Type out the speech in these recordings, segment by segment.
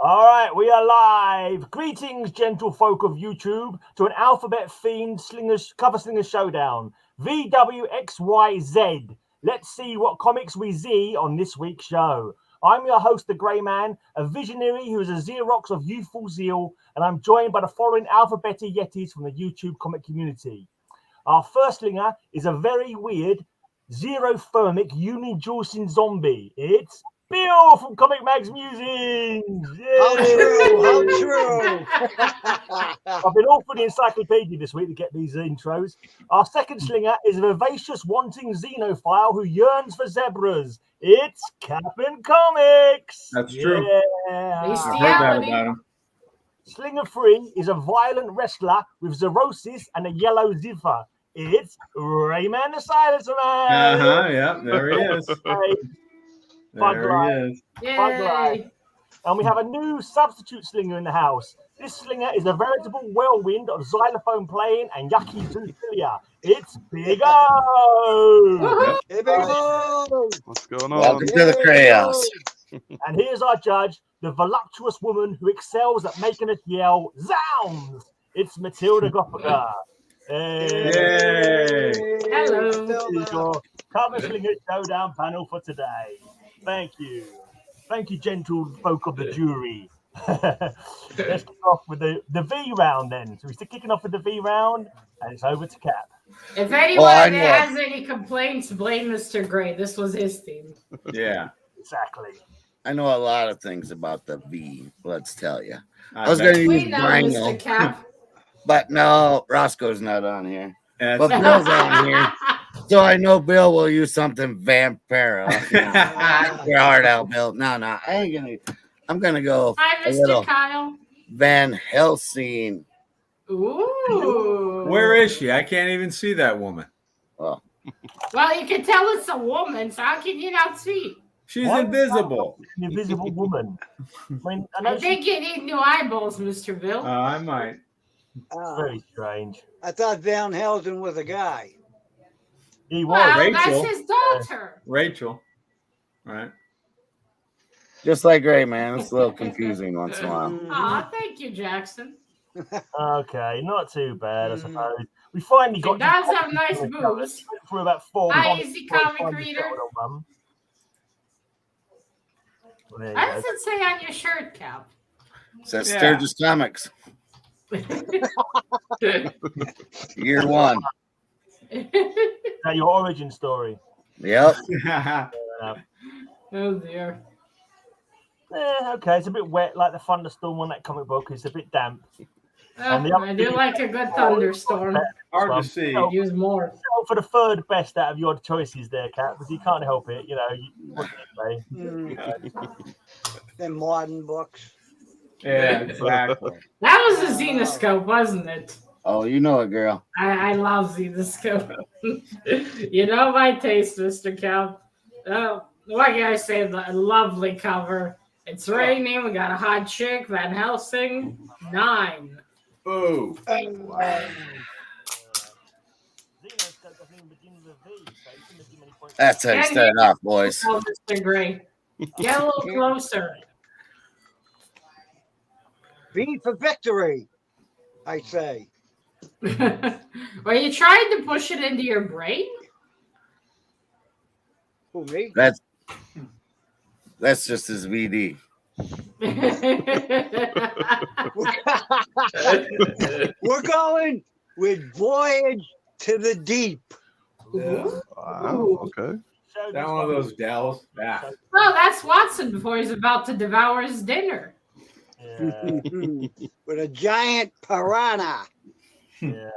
All right, we are live. Greetings, gentlefolk of YouTube, to an alphabet-themed cover Slingers Showdown. VWXYZ. Let's see what comics we see on this week's show. I'm your host, the Greyman, a visionary who is a Xerox of Youthful, Zeal, and I'm joined by the following alphabetic yetis from the YouTube comic community. Our first slinger is a very weird Xerothermic uni-juicing zombie. It's Bill from Comic Mag's Musings. How true! How true! I've been all through the encyclopedia this week to get these intros. Our second slinger is a vivacious, wanting Xenophile who yearns for zebras. It's CapN Comics. That's true. Yeah. I've heard that about him. Slinger 3 is a violent wrestler with Xerosis and a Yellow Zither. It's Rayman the Silencer Man. Yeah, there he is. There he is. Yay. And we have a new substitute slinger in the house. This slinger is a veritable whirlwind of Xylophone-playing and Yucky Zoophilia. It's Big O. Hey, Big O. What's going on? Welcome to the chaos. And here's our judge, the voluptuous woman who excels at making us yell Zounds. It's Matilda Gothika. Yay. Hello. This is your cover Slingers Showdown panel for today. Thank you. Thank you, gentle folk of the jury. Let's kick off with the V round then. So we're still kicking off with the V round, and it's over to Cap. If anyone has any complaints, blame Mr. Gray. This was his theme. Yeah. Exactly. I know a lot of things about the V, let's tell you. I was going to We use know, Brino, Mr. Cap. but no, Roscoe's not on here. Yeah, But Bill's on here. So I know Bill will use something vampire. Your heart out, Bill. No, I ain't gonna. I'm gonna go Hi, a little Mr. Kyle. Van Helsing. Ooh. Where is she? I can't even see that woman. Oh, Well, you can tell it's a woman, so how can you not see? She's Why invisible. An invisible woman. I think you need new eyeballs, Mr. Bill. I might. very strange. I thought Van Helsing was a guy. He was. Well, Rachel. that's his daughter. Rachel. Right. just like Gray, man. It's a little confusing once in a while. Aw, thank you, Jackson. Okay, not too bad, I suppose. We finally got. She does have nice boobs. For about 4 Hi, months. easy before comic we finally reader. settled on them. Well, there you What go. does it say on your shirt, Cap? Says Yeah. Sturgis Comics, year one. Is that your origin story? Yep. Oh, dear. Okay, it's a bit wet, like the thunderstorm on that comic book. It's a bit damp. And the I do like a good thunderstorm. Hard to see. Use more. So for the third best out of your choices there, Kat, because you can't help it. You know, what can you say? Them modern books. Yeah, exactly. That was a Xenoscope, wasn't it? Oh, you know it, girl. I love Xenoscope. You know my taste, Mr. Cap. What can I say? A lovely cover. It's raining. We got a hot chick. Van Helsing. 9. Boo. That's how you start off, boys. Oh, Mr. Gray. Get a little closer. V for victory, I say. Were you trying to push it into your brain? Who, me? That's just his VD. We're going with Voyage to the Deep. Wow, okay. That one of those Dells. Yeah. Well, that's Watson before he's about to devour his dinner. Yeah, With a giant piranha. yeah.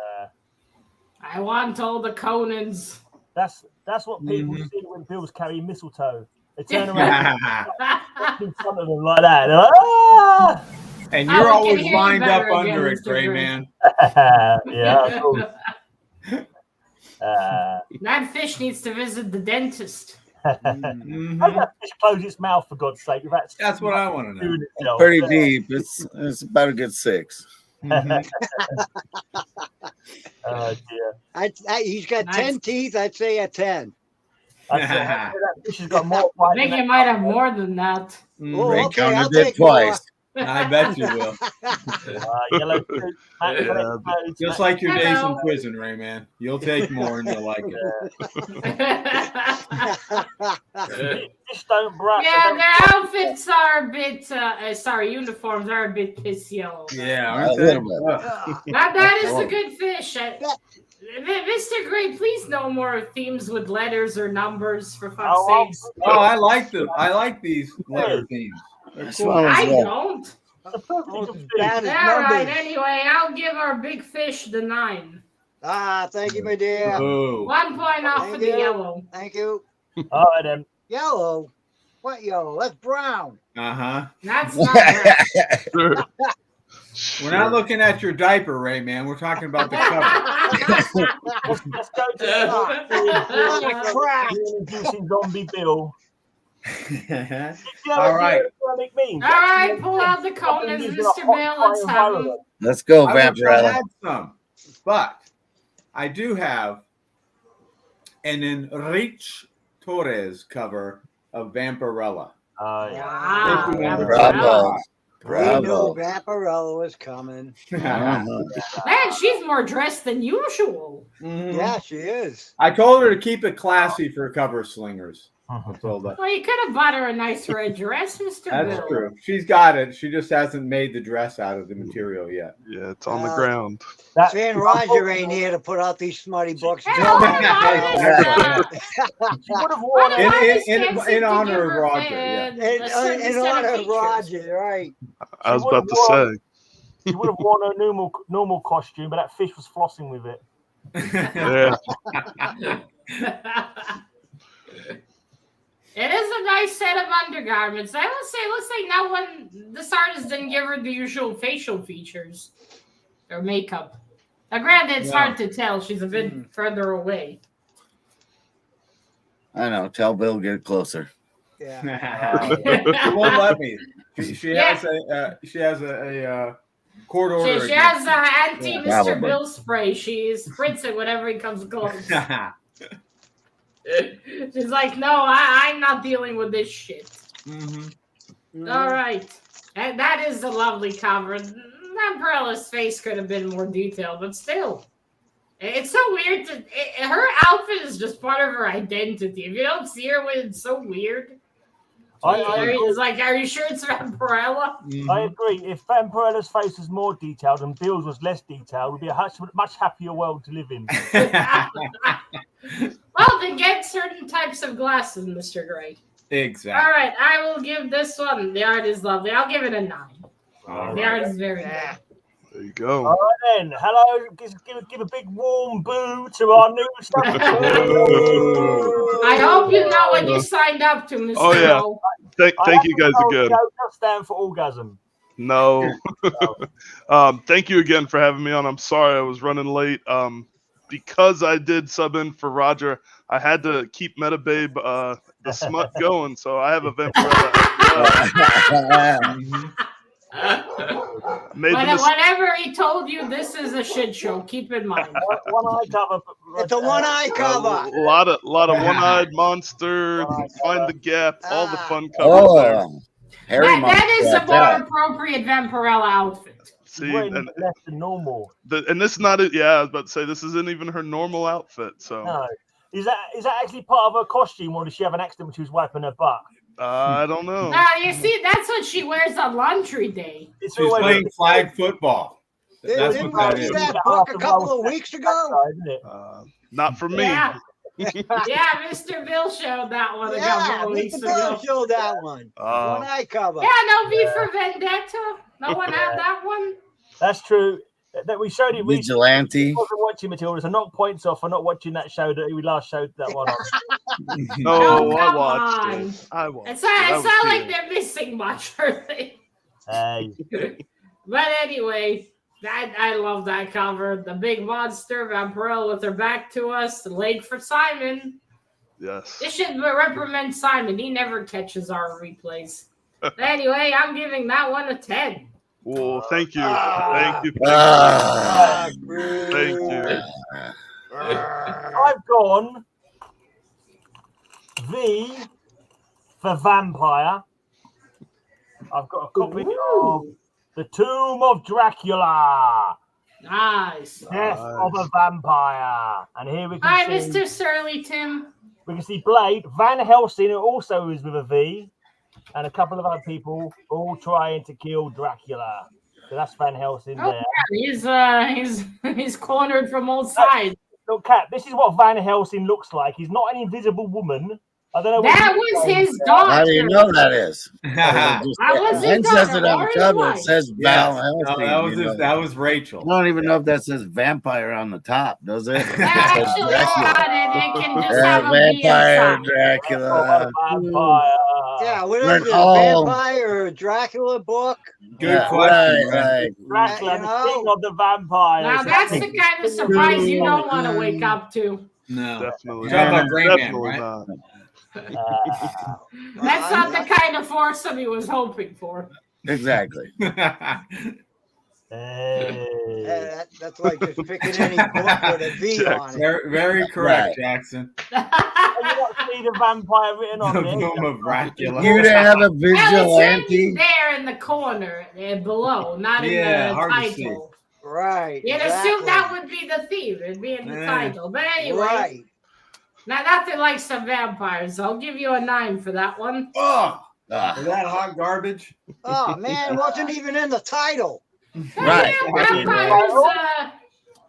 I want all the Conans. That's what people see when Bills carry mistletoe. They turn around in front of them like that. They're like, ah! And Oh, you're we can always hear you lined up better again, under it, Mr. Gray Gray. Man. Yeah, cool. That fish needs to visit the dentist. How does that fish close its mouth, for God's sake? That's what I want to know. doing itself. Pretty deep. It's about a good 6. Oh dear. He's got Nice. 10 teeth. I'd say a 10. I'd say that fish has got more I bite think than you might have more than that. Oh, Ray okay, I'll counted it take more. twice. I bet you will. Yellow suit, Yeah. Just like your days in prison, Rayman. You'll take more and you'll like it. Just don't brush. Yeah, their outfits are a bit, uniforms are a bit piss yellow. Yeah, A aren't they? little bit. Now that is a good fish. Mr. Gray, please no more themes with letters or numbers, for fuck's sakes. Oh, I like them. I like these letter themes. They're This cool. one was I good. don't. Bad as All right, numbers. anyway, I'll give our big fish the 9. Thank you, my dear. Ooh. 1 point off Thank for the you. yellow. Thank you. All right, then. Yellow? What yellow? That's brown. Uh-huh. That's not right. Sure. We're not looking at your diaper, Rayman. We're talking about the cover. Let's go to Crap. Yearns-inducing zombie Bill. All right. Means? All right, pull out the Conans, Mr. Bill. Let's have them. Let's go, I wish I Vampirella. had some, but I do have an Enrique Torres cover of Vampirella. Wow. If you remember. Bravo. We Bravo. knew Vampirella was coming. Man, she's more dressed than usual. Mhm. Yeah, she is. I told her to keep it classy for cover Slingers. Matilda. Well, you could have bought her a nice red dress, Mr. That's Bill. true. She's got it. She just hasn't made the dress out of the material yet. Yeah, it's on the ground. Fan Roger ain't here to put out these smutty books. Hey, Bill hold had on, to pay for it. She would have worn What it. about In- this in- fancy in to honor give of her Roger, yeah. a certain In set honor of features? Roger, right. I was She would've about to say. She would have worn her normal costume, but that fish was flossing with it. Yeah. It is a nice set of undergarments. I will say, looks like no one, this artist didn't give her the usual facial features or makeup. Now, granted, it's hard to tell. She's a bit further away. I know. Tell Bill get closer. Yeah. She won't let me. She Yeah. has a court order. She has anti Yeah. Mr. Probably. Bill spray. She spritz it whenever he comes close. She's like, no, I'm not dealing with this shit. Mm-hmm. All right. And that is a lovely cover. Umbrella's face could have been more detailed, but still. It's so weird. Her outfit is just part of her identity. If you don't see her with it, it's so weird. It's like, are you sure it's Vampirella? I agree. If Vampirella's face was more detailed and Bill's was less detailed, it would be a much happier world to live in. Well, then get certain types of glasses, Mr. Gray. Exactly. All right, I will give this one. The art is lovely. I'll give it a 9. All The right. art is very good. There you go. All right then. Hello. Give a big warm boo to our new stuff. I hope you know what you signed up to, Mr. Oh, yeah. Rowe. Thank you guys again. Just stand for orgasm. No. Thank you again for having me on. I'm sorry I was running late. Because I did sub in for Roger, I had to keep Metababe the smut going, so I have a Vampirella. Whenever he told you this is a shit show, keep in mind. One eye cover. It's a one-eye cover. A lot of one-eyed monster, find the gap, all the fun covers there. Oh, Harry That is a Monster, more yeah. appropriate Vampirella outfit. See, Wearing and less than normal. this is not it. Yeah, I was about to say this isn't even her normal outfit. So No. Is that actually part of her costume, or does she have an accident when she was wiping her butt? I don't know. Now, you see, that's what she wears on laundry day. It's She's playing flag football. That's Didn't what that we is. see that book a couple of weeks ago? Isn't it? Not for me. Yeah. Yeah, Mr. Bill showed that one a couple of weeks Mr. Bill ago. showed that one. One-eye cover. Yeah, no V for Vendetta. No one had that one. That's true. That we showed it. Vigilante. I wasn't watching Matilda, so knock points off for not watching that show that we last showed that one on. No, Oh, I come watched on. it. I watched It's it. I not was like here. they're missing much, are they? Hey. But anyway, I love that cover. The big monster, Vampirella with her back to us, the leg for Simon. Yes. This should reprimand Simon. He never catches our replays. Anyway, I'm giving that one a 10. Well, thank you. Thank you. Thank you. I've gone V for vampire. I've got a copy of The Tomb of Dracula. Nice. Death of a Vampire. And here we can Hi, see Mr. Surly Tim. we can see Blade, Van Helsing, who also is with a V, and a couple of other people all trying to kill Dracula. So that's Van Helsing there. He's cornered from all sides. Look, Cap, this is what Van Helsing looks like. He's not an invisible woman. I don't know. That was his daughter. How do you know that is? That was his Mine says daughter. it on the Or cover. his It says Yes. Val No, Helsing. that was Rachel. I don't even know if that says vampire on the top, does it? Actually, it's not it. It can just Yeah, have a B vampire inside. Dracula. Vampire. Yeah, what We're is it? A all- vampire or Dracula book? Good question. Right. Dracula, You the know. king of the vampires. Now that's the kind of surprise you don't want to wake up to. No. Definitely. You're talking about Gray Man, Definitely right? not. That's not the kind of foursome he was hoping for. Exactly. Hey. Yeah, that's like just picking any book with a V on it. very, very correct, Right. Jackson. You don't see the vampire written on The there. Tomb of Dracula. You didn't have a Well, it's written vigilante. there in the corner below, not in Yeah, the hard to see. title. Right. You'd assume that would be the theme. It'd be in the title. But anyway, Right. now nothing like some vampires. I'll give you a 9 for that one. Oh, Ah, is that hot garbage? Oh man, wasn't even in the title. Right. Yeah, vampires,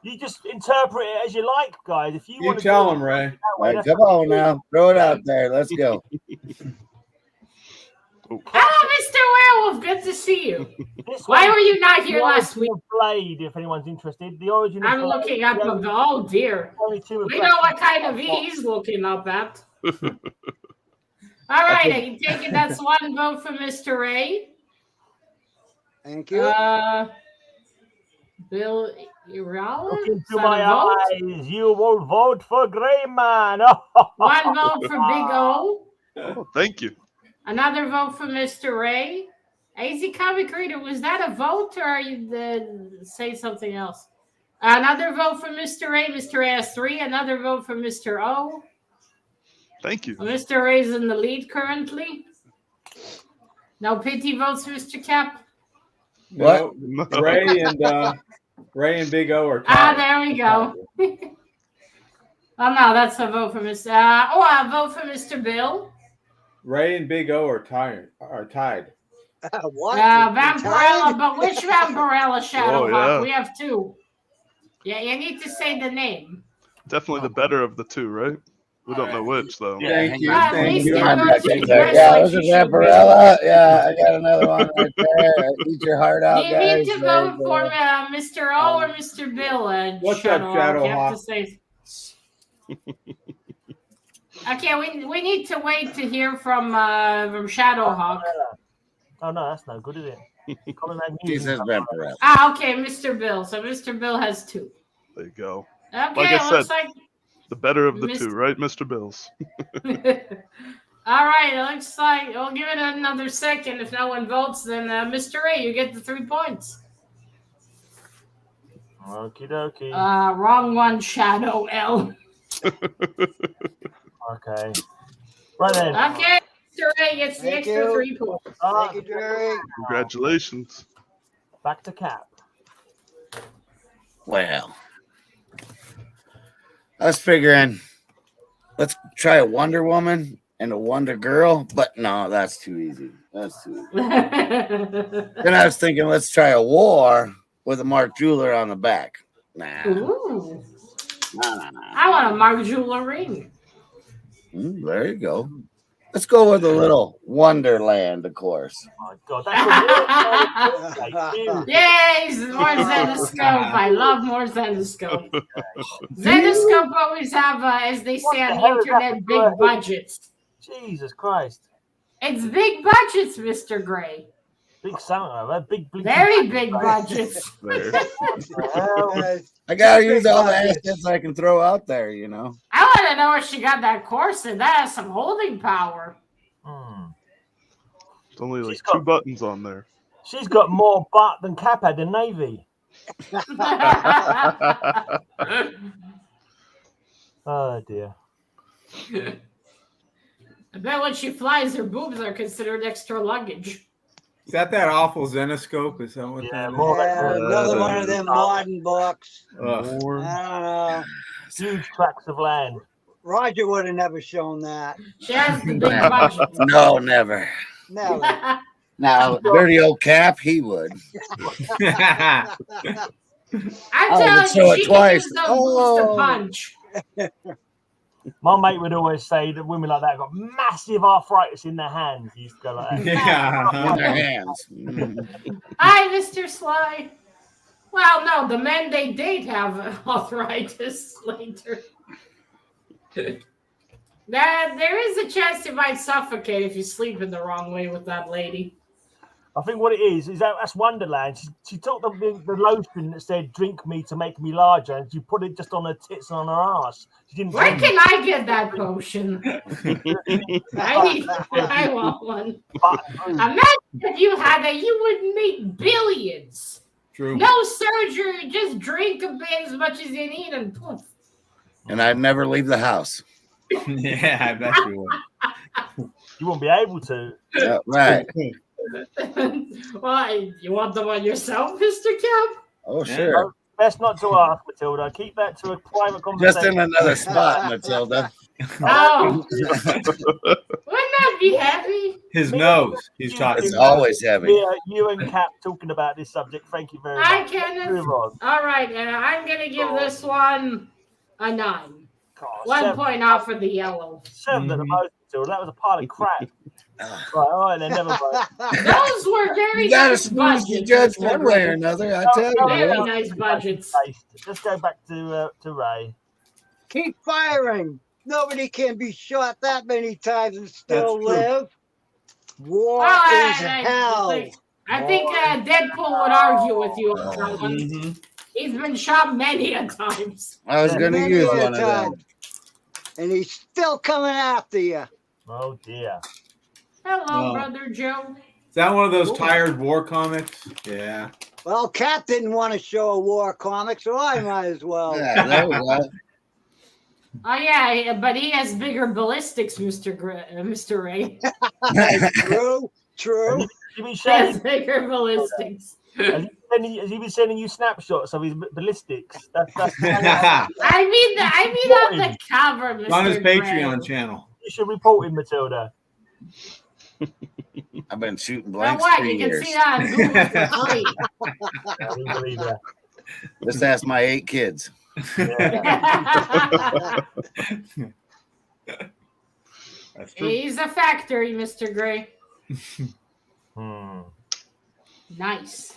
You just interpret it as you like, guys. If you, You want to tell do it him, Ray. that way, Right, that's come on now. Throw it out there. Let's go. hello, Mr. Werewolf. Good to see you. This Why one- were you not here the last origin week? of Blade, if anyone's interested. The origin of I'm Blade. looking up. Oh dear. Only two of We know what Dracula. kind of he's looking up at. All right, I take it that's one vote for Mr. Ray. Thank you. Bill Irala? Look Is into that my a vote? eyes. You will vote for Grey Man. One vote for Big O. Oh, thank you. Another vote for Mr. Ray. AZ Comic Reader, was that a vote or are you say something else? Another vote for Mr. Ray. Mr. Ray has 3. Another vote for Mr. O. Thank you. Mr. Ray's in the lead currently. No pity votes, Mr. Cap. What? No, Ray and Big O are Ah, tied. there we go. Oh no, that's a vote for Mr. A vote for Mr. Bill. Ray and Big O are tied. What? Vampirella, but which Vampirella Shadowhawk? yeah. We have 2. Yeah, you need to say the name. Definitely the better of the two, right? We don't know which though. Thank you. At Thank least you. you I'm know back she in there. dressed Yeah, like was she it should be. Vampirella? Yeah, I got another one right there. Eat your heart out, You guys. need to vote for Mr. O or Mr. Bill. What's up, Shadowhawk? You have Shadowhawk? to say. Okay, we need to wait to hear from Shadowhawk. Oh no, that's no good, is it? Colin had He music. says Vampirella. Okay, Mr. Bill. So Mr. Bill has 2. There you go. Okay, I looks said, like. The better of the Mr. two, right, Mr. Bills? All right, it looks like we'll give it another second. If no one votes, then Mr. A, you get the 3 points. Okie dokie. Wrong one, Shadow L. Okay. Right then. Okay, Mr. A gets the Thank extra you. 3 points. Thank you, Jerry. Congratulations. Back to Cap. Well, I was figuring, let's try a Wonder Woman and a Wonder Girl, but no, that's too easy. That's too easy. Then I was thinking, let's try a war with a Mark Jeweler on the back. Nah. Ooh, Nah. I want a Mark Jeweler ring. There you go. Let's go with a little Wonderland, of course. Oh my God, that's a real Yay, more Zenoscope. I love more Zenoscope. Zenoscope always have, as they say on the internet, big budgets. Jesus Christ. It's big budgets, Mr. Gray. Big sound, big Very big budgets. There. I gotta use all the assets I can throw out there, you know. I want to know where she got that corset. That has some holding power. It's only like She's got- 2 buttons on there. She's got more butt than Cap had in Navy. Oh dear. I bet when she flies, her boobs are considered extra luggage. Is that awful Zenoscope? Is that what that is? more like another one of them modern books. Ugh. I don't know. huge tracts of land. Roger would have never shown that. She has the big budget. No, never. Never. Now, dirty old Cap, he would. I'm would telling show you, it she twice. can use those booster Oh. punch. My mate would always say that women like that got massive arthritis in their hands. He used to go like that. In their Yeah. hands. Hi, Mr. Sly. Well, no, the men they date have arthritis later. There is a chance you might suffocate if you sleep in the wrong way with that lady. I think what it is that's Wonderland. She took the lotion that said "drink me to make me larger," and she put it just on her tits and on her ass. She didn't. Where can I get that potion? I want one. Imagine if you had that, you would make billions. True. No surgery, just drink a bit as much as you need and poof. And I'd never leave the house. Yeah, I bet you would. You won't be able to. Yeah, right. Well, you want them on yourself, Mr. Cap? Oh, sure. Best not to ask, Matilda. Keep that to a private conversation. Just in another spot, Matilda. Oh. Wouldn't that be heavy? His nose. He's talking. It's always heavy. Yeah, you and Cap talking about this subject. Thank you very much. Hi, Kenneth. Move on. All right, and I'm going to give this one a 9. God, 1 point off for the yellow. 7 at the most, Matilda. That was a pile of crap. Right, all right, then never mind. Those were very You gotta nice snooze the budgets. judge Mr. one way or Ray. another, I tell you. Very bro. nice budgets. Let's go back to Ray. Keep firing. Nobody can be shot that many times and still That's true. live. War Well, is hell. I think Deadpool would argue with you on that one. Mhm. He's been shot many a times. I was going to Many use a one of them. time. And he's still coming after you. Oh dear. Hello, Oh. Brother Joe. Is that one of those tired war comics? Yeah. Well, Cap didn't want to show a war comic, so I might as well. Yeah, there we go. Oh yeah, but he has bigger ballistics, Mr. Ray. True, true. Has he been He showing? has bigger ballistics. Has he been sending you snapshots of his ballistics? That's I mean on the cover, Mr. On his Gray. Patreon channel. you should report him, Matilda. I've been shooting Now blanks what? for You can years. see that on Google for free. I do believe that. Just ask my 8 kids. That's true. He's a factory, Mr. Gray. Hmm. Nice.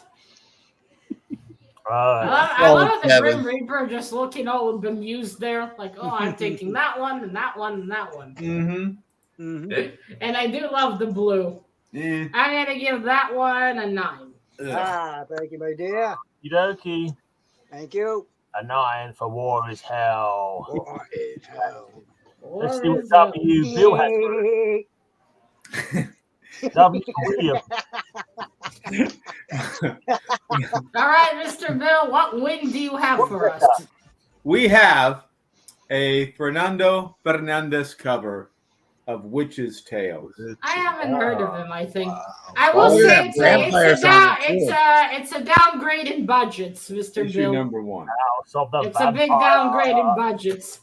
Right. I love the Kevin. Grim Reaper just looking all bemused there. Like, oh, I'm taking that one and that one and that one. Mm-hmm. Mhm. And I do love the blue. Yeah. I'm going to give that one a 9. Thank you, my dear. Yudoki, Thank you. a 9 for War is Hell. War is hell. Let's see what W Bill has for us. W William. All right, Mr. Bill, what win do you have for us? We have a Fernando Fernandez cover of Witch's Tales. I haven't heard of him, I think. I will Oh, say yeah, vampires it's a downgrade in budgets, Mr. Issue Bill. number 1. House of the It's a big Vampire. downgrade in budgets.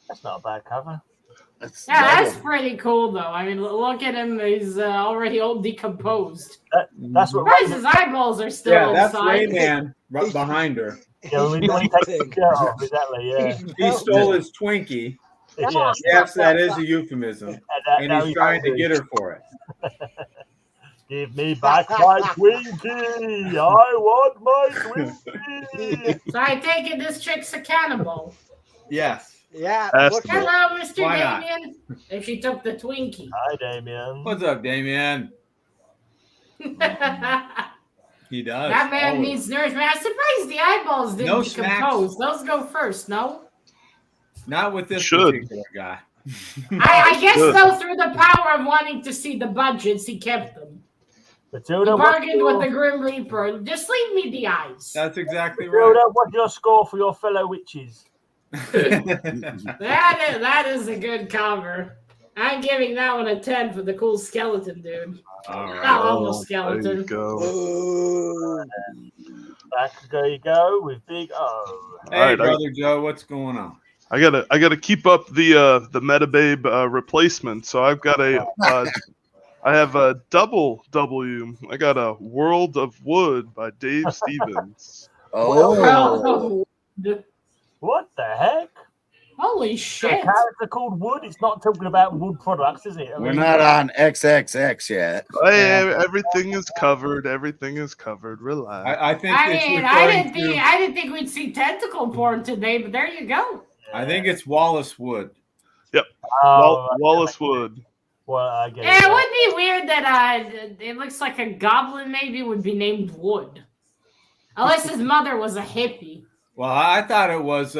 That's not a bad cover. That's Yeah, that's double. pretty cool, though. I mean, look at him. He's already all decomposed. That's what Surprised his eyeballs are still Yeah, that's inside. Rayman right behind her. Yeah, when he takes the shirt off, exactly, yeah. He stole his Twinkie. Yeah. Yes, that is a euphemism. And And he's trying to get her for it. Give me back my Twinkie. I want my Twinkie. So I take it this chick's a cannibal. Yes. Yeah. That's look- Hello, Mr. Why not? Damien. If she took the Twinkie. Hi, Damien. What's up, Damien? That He does. man always. needs nourishment. I'm surprised the eyeballs didn't No decompose. Those go first, no? Not with this Should. particular guy. I guess, Good. though, through the power of wanting to see the budgets, he kept them. He Matilda, bargained with the Grim Reaper. Just leave me the eyes. That's exactly Matilda, right. what's your score for your fellow witches? That is a good cover. I'm giving that one a 10 for the cool skeleton dude. All That right. almost There you skeleton. go. Ooh. Back there you go with Big O. Hey, All right, brother Joe, what's going on? I gotta keep up the Metababe replacement. So I've got I have a double W. I got a World of Wood by Dave Stevens. Oh, What the heck? Holy A shit. character called Wood? It's not talking about wood products, is it? I we're mean, not on XXX yet. Hey, everything is covered. Everything is covered. Relax. I think I it's mean, referring to. I didn't think we'd see tentacle porn today, but there you go. I think it's Wallace Wood. oh, Wallace Wood. well, I get Yeah, it. it would be weird that it looks like a goblin maybe would be named Wood. Unless his mother was a hippie. Well, I thought it was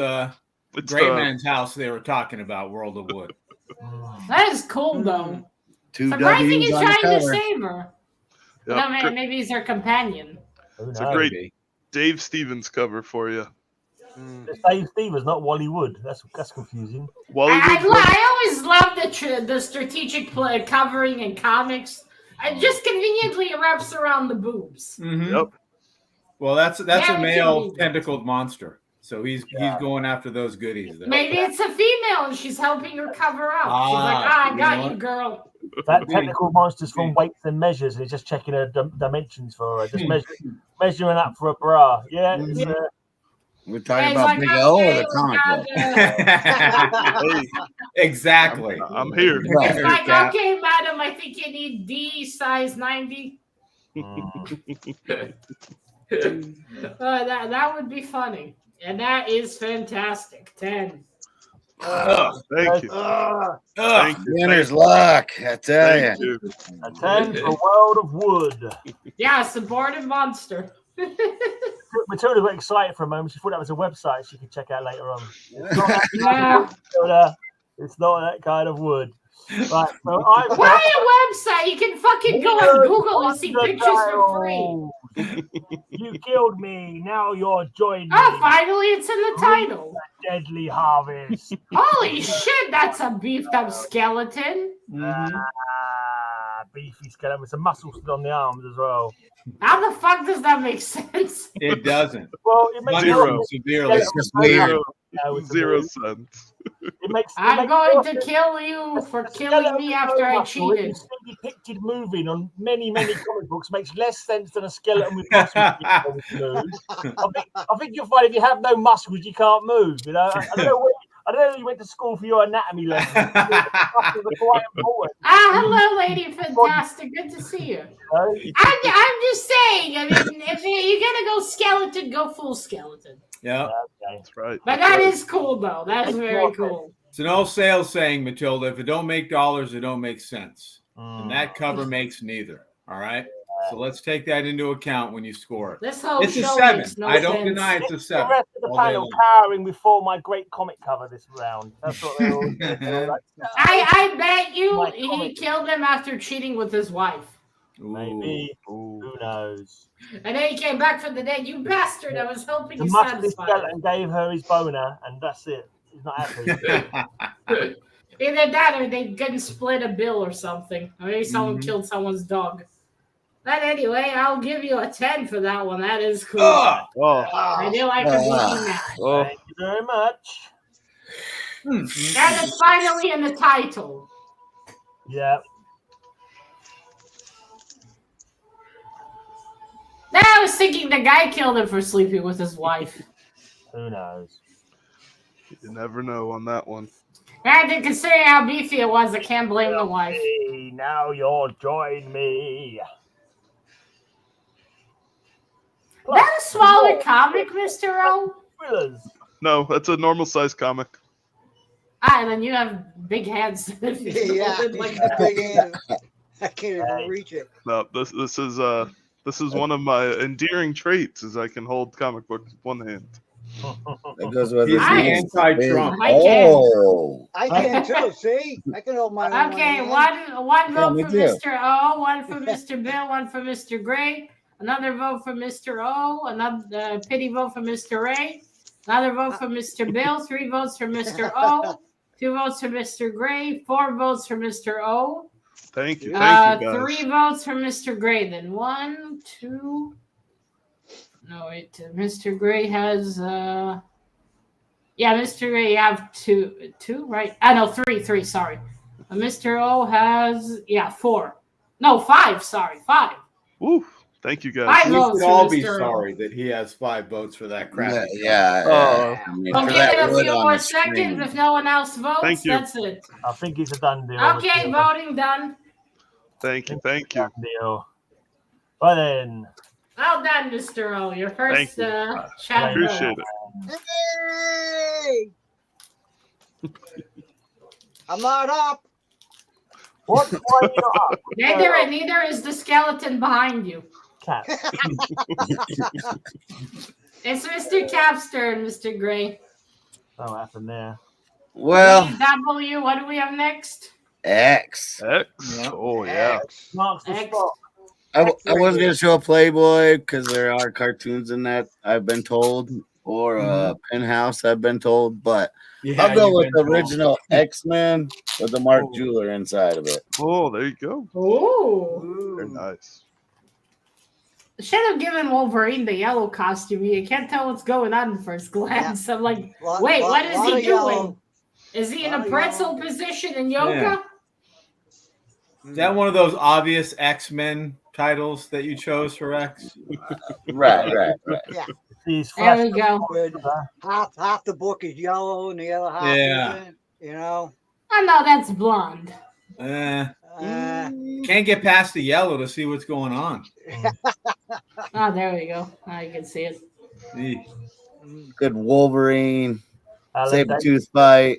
It's Gray the- Man's house they were talking about, World of Wood. That is cool though. Two Surprising W's he's on the trying to cover. save her. Yep. No, man, maybe he's her companion. Who It's a knows? great- Maybe. Dave Stevens cover for you. It's Dave Stevens, not Wally Wood. That's confusing. Wally Wood. I always love the strategic play, covering in comics. It just conveniently wraps around the boobs. Mhm. Yep. Well, that's Yeah, a male it's tentacled monster. So he's going after those goodies. There. Maybe it's a female and she's helping her cover up. She's like, Ah, I you got know you, what? girl. That technical monster's from Weights and Measures, and he's just checking her dimensions for her. Just measuring up for a bra. Yeah. It's, We're talking And he's about like, Big O or okay, the we comic got, book? Hey, Exactly. I'm here. It's like, Cap. okay, madam, I think you need D size 90. That would be funny. And that is fantastic. 10. Thank you. Ugh. Thank you. Winner's luck, I tell Thank you. you. a 10 for World of Wood. Yeah, supported monster. Matilda got excited for a moment. She thought that was a website she could check out later on. Yeah. Matilda, it's not that kind of wood. Right, so I've Why a website? You can fucking go on Google and see pictures for free. You killed me. Now you're joining me. Oh, finally, it's in the title. Deadly Harvest. Holy shit, that's a beefed up skeleton. Beefy skeleton with some muscles still on the arms as well. How the fuck does that make sense? It doesn't. Well, it makes Zero. Severely. It's just weird. Zero cents. It makes. I'm going to kill you for killing me after I cheated. Depicted moving on many comic books makes less sense than a skeleton with muscles. I think you'll find if you have no muscles, you can't move. You know, I don't know if you went to school for your anatomy lesson. Muscles are quite important. Hello, Lady Fantastic. Good to see you. I'm just saying. I mean, if you're gonna go skeleton, go full skeleton. Yeah. That's right. But that is cool, though. That is very cool. It's an old sales saying, Matilda, if it don't make dollars, it don't make sense. And that cover makes neither. All right? So let's take that into account when you score it. This whole It's a show 7. makes no I don't sense. deny it's a The 7. rest of the all day panel long. powering before my great comic cover this round. That's what they're all doing. They're like, I bet you My he comic. killed him after cheating with his wife. maybe. Ooh. Who knows? And then he came back from the dead. You bastard! I was hoping The you musty satisfied. skeleton gave her his boner, and that's it. He's not happy. Either that or they couldn't split a bill or something. Or maybe someone killed someone's dog. But anyway, I'll give you a 10 for that one. That is cool. Oh, Oh, I do like a beating that. oh. Thank you very much. And it's finally in the title. Yeah. Now I was thinking the guy killed him for sleeping with his wife. Who knows? You never know on that one. And considering how beefy it was, I can't blame the wife. Hey, now you'll join me. That a smaller comic, Mr. O? Thrillers. No, that's a normal size comic. And then you have big hands. Yeah, Like big hand. I can't even reach it. No, this is one of my endearing traits is I can hold comic books with one hand. That goes with He's his the names. anti-Trump. I can. Oh, I can too. See, I can hold my own. Okay, hand. one vote me for too. Mr. O, one for Mr. Bill, one for Mr. Gray, another vote for Mr. O, another pity vote for Mr. Ray, another vote for Mr. Bill, 3 votes for Mr. O, 2 votes for Mr. Gray, 4 votes for Mr. O, Thank you. Thank you, guys. 3 votes for Mr. Gray. Then 1, 2. No, wait. Mr. Gray has. Yeah, Mr. Gray, you have 2, right? No, 3. Sorry. Mr. O has 4. No, 5. Sorry, 5. Woo. Thank you, guys. 5 We votes should for all be Mr. O. sorry that he has 5 votes for that crap. Yeah. I mean, We'll for give that it a wood few on more the screen. seconds. If no one else votes, Thank you. that's it. I think it's a done deal. Okay, voting done. Thank you. Thank you. Deal. Well then, Well done, Mr. O. Your first Thank chat. Appreciate it. Hey! I'm not up. what? Why are you not up? Neither is the skeleton behind you. Cat. It's Mr. Cap's turn, Mr. Gray. What happened there? Well, W, what do we have next? X. X. Yeah. Oh, yeah. Marks the X. spot. I was going to show a Playboy because there are cartoons in that, I've been told, or Penthouse, I've been told, but Yeah, I'll go you've with been the told. original X-Men with the Mark Jeweler inside of it. Oh, there you go. Ooh. Very nice. Should have given Wolverine the yellow costume. You can't tell what's going on at first glance. I'm like, wait, what is he doing? Is he in a pretzel position in yoga? Yeah. Is that one of those obvious X-Men titles that you chose for X? Right. Yeah. These There we go. Good. Half the book is yellow and the other half isn't. You know. Oh no, that's blonde. Can't get past the yellow to see what's going on. Oh, there we go. Now you can see it. Eesh. Good Wolverine, Alan Sabretooth fight.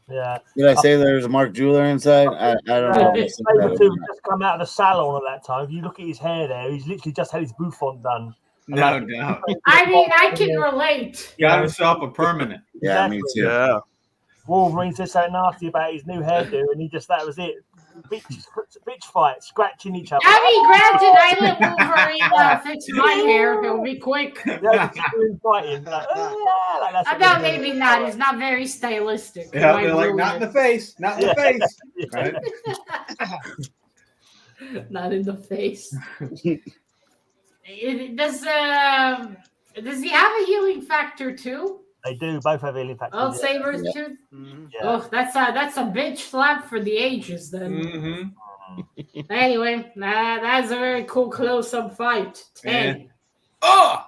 Yeah. Did I say there's a Mark Jeweler inside? I don't know. Sabretooth just come out of the salon at that time. If you look at his hair there, he's literally just had his bouffant done. No doubt. I mean, I can relate. Got himself a permanent. Yeah, me too. Yeah. Wolverine said something nasty about his new hairdo, and that was it. Bitch fight, scratching each other. I mean, granted, I let Wolverine fix my hair. It'll be quick. Yeah, fighting. No, maybe not. It's not very stylistic. Yeah, they're like, not in the face. Not in the face. Right? Not in the face. Does he have a healing factor too? They do both have healing factors. Oh, Saber's too. Yeah. Oh, that's a bitch slap for the ages then. Mm-hmm. Anyway, that's a very cool close-up fight. 10. Yeah. Oh!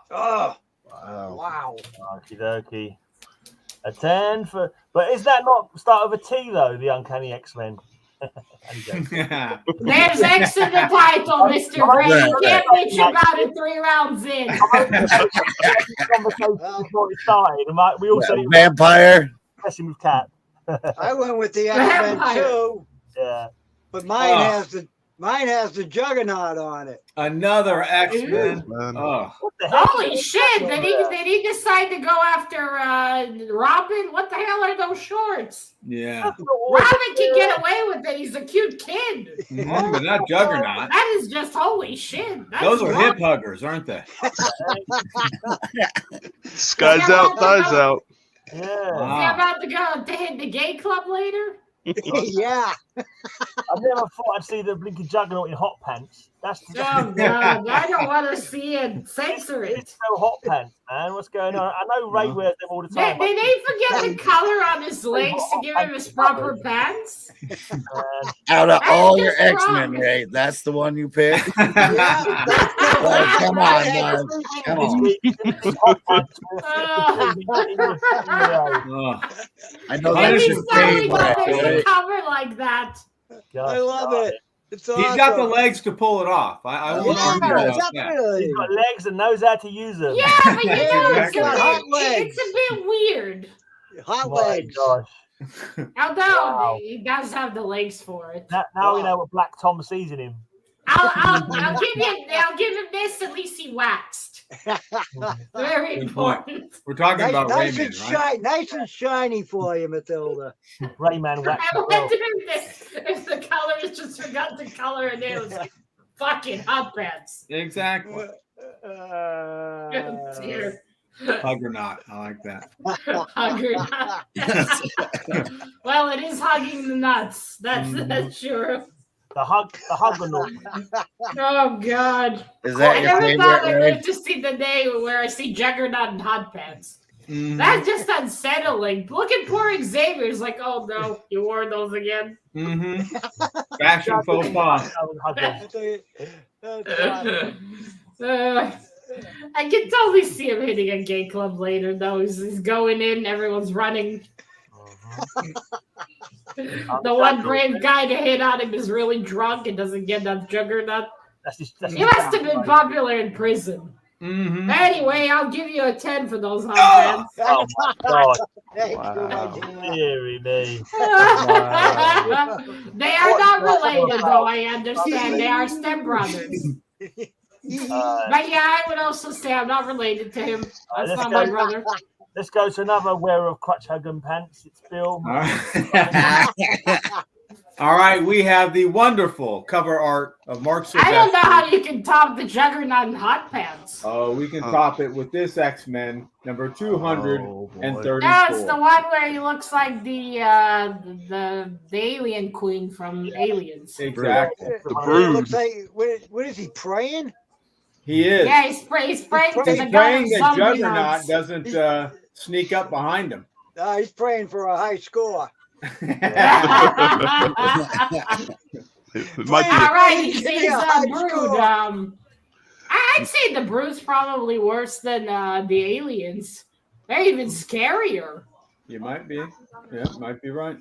Wow. Okie dokie. A 10 for, but is that not start with a T though? The Uncanny X-Men. There's X in the title, Mr. Gray. You can't bitch about it 3 rounds in. Before it started, and we all said it was Vampire. messing with Cat. I went with the X-Men too, Yeah. but mine has the Juggernaut on it. Another X-Men. Oh. What the heck? Holy shit! Did he decide to go after Robin? What the hell are those shorts? Yeah. Robin can get away with it. He's a cute kid. But not Juggernaut. That is just holy shit. That's Those are hip wrong. huggers, aren't they? Sky's out, thighs out. Yeah. Is he Wow. about to go to hit the gay club later? Yeah. I never thought I'd see the blinking Juggernaut in hot pants. That's Oh god, I don't want to see it. Censor it. It's no hot pants, man. What's going on? I know Ray wears them all the Did time. they forget the color on his legs to give him his proper pants? Out of That's all your just X-Men, wrong. Ray, that's the one you picked. Yeah. Oh, come on, man. Come on. Hot pants. Oh. I know Maybe that's Punisher your somebody favorite. goes Ray. to cover like that. I love it. It's awesome. He's got the legs to pull it off. I won't argue Yeah, about that. definitely. He's got legs and knows how to use them. Yeah, but you know, Exactly right. it's a bit weird. Hot My legs. gosh. Although Wow. he does have the legs for it. Now we know what Black Tom sees in him. I'll give him this. At least he waxed. Very Good point. important. We're talking about Nice Rayman, and right? nice and shiny for you, Matilda. Rayman waxed I the world. wonder if the colors just forgot to color it in. It was like fucking hot pants. Exactly. Oh, dear. Huggernaut. I like that. Huggernaut. Well, it is hugging the nuts. That's sure. The Huggernaut. Oh God! Is that I your never thought favorite, I'd Ray? live to see the day where I see Juggernaut in hot pants. Mhm. That's just unsettling. Look at poor Xavier's like, oh no, you wore those again. Mhm. Fashion faux pas. I can totally see him hitting a gay club later, though. He's going in, everyone's running. The one brave guy to hit on him is really drunk and doesn't get enough Juggernaut. He must have been popular in prison. Mhm. Anyway, I'll give you a 10 for those hot pants. Oh my God. Wow. Deary me. They are not related, though, I understand. They are stepbrothers. But yeah, I would also say I'm not related to him. That's not my brother. Let's go to another wearer of crutch hugging pants. It's Bill. All right. All right, we have the wonderful cover art of Mark Silvestri. I don't know how you can top the Juggernaut in hot pants. Oh, we can top it with this X-Men number 234. No, it's the one where he looks like the alien queen from Aliens. Exactly. It looks like, what is he, praying? He is. Yeah, he's praying to the He's god praying of that zombie Juggernaut nuts. doesn't sneak up behind him. He's praying for a high score. It might be. All right, he's Give me a high Brood. score. I'd say the Brood's probably worse than the aliens. They're even scarier. You might be. Yeah, might be right.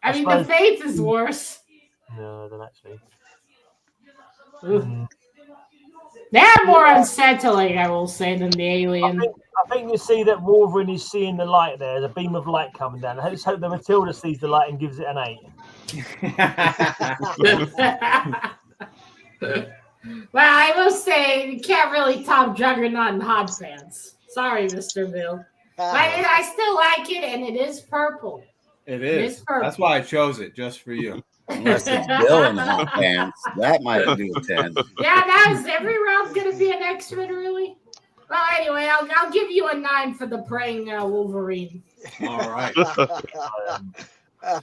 I mean, the Faith is worse. No, then actually. They're more unsettling, I will say, than the alien. I think you see that Wolverine is seeing the light there. There's a beam of light coming down. I just hope that Matilda sees the light and gives it an 8. Well, I will say you can't really top Juggernaut in hot pants. Sorry, Mr. Bill. But I still like it, and it is purple. It It is. is purple. That's why I chose it, just for you. Unless it's Bill in hot pants. That might do a 10. Yeah, now is every round going to be an X-Men, really? Well, anyway, I'll give you a 9 for the praying Wolverine. All right. All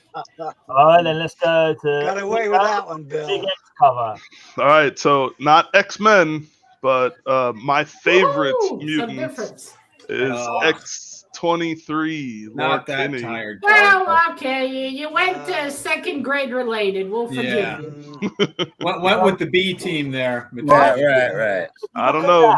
right, then let's go to Got away with that one, Bill. Big X cover. All right, so not X-Men, but my favorite Ooh, some mutant difference. is X-23. Not Lord that Kinney. tired. Well, okay, you went second grade related. We'll forgive Yeah. you. Went with the B team there. Right. I don't know.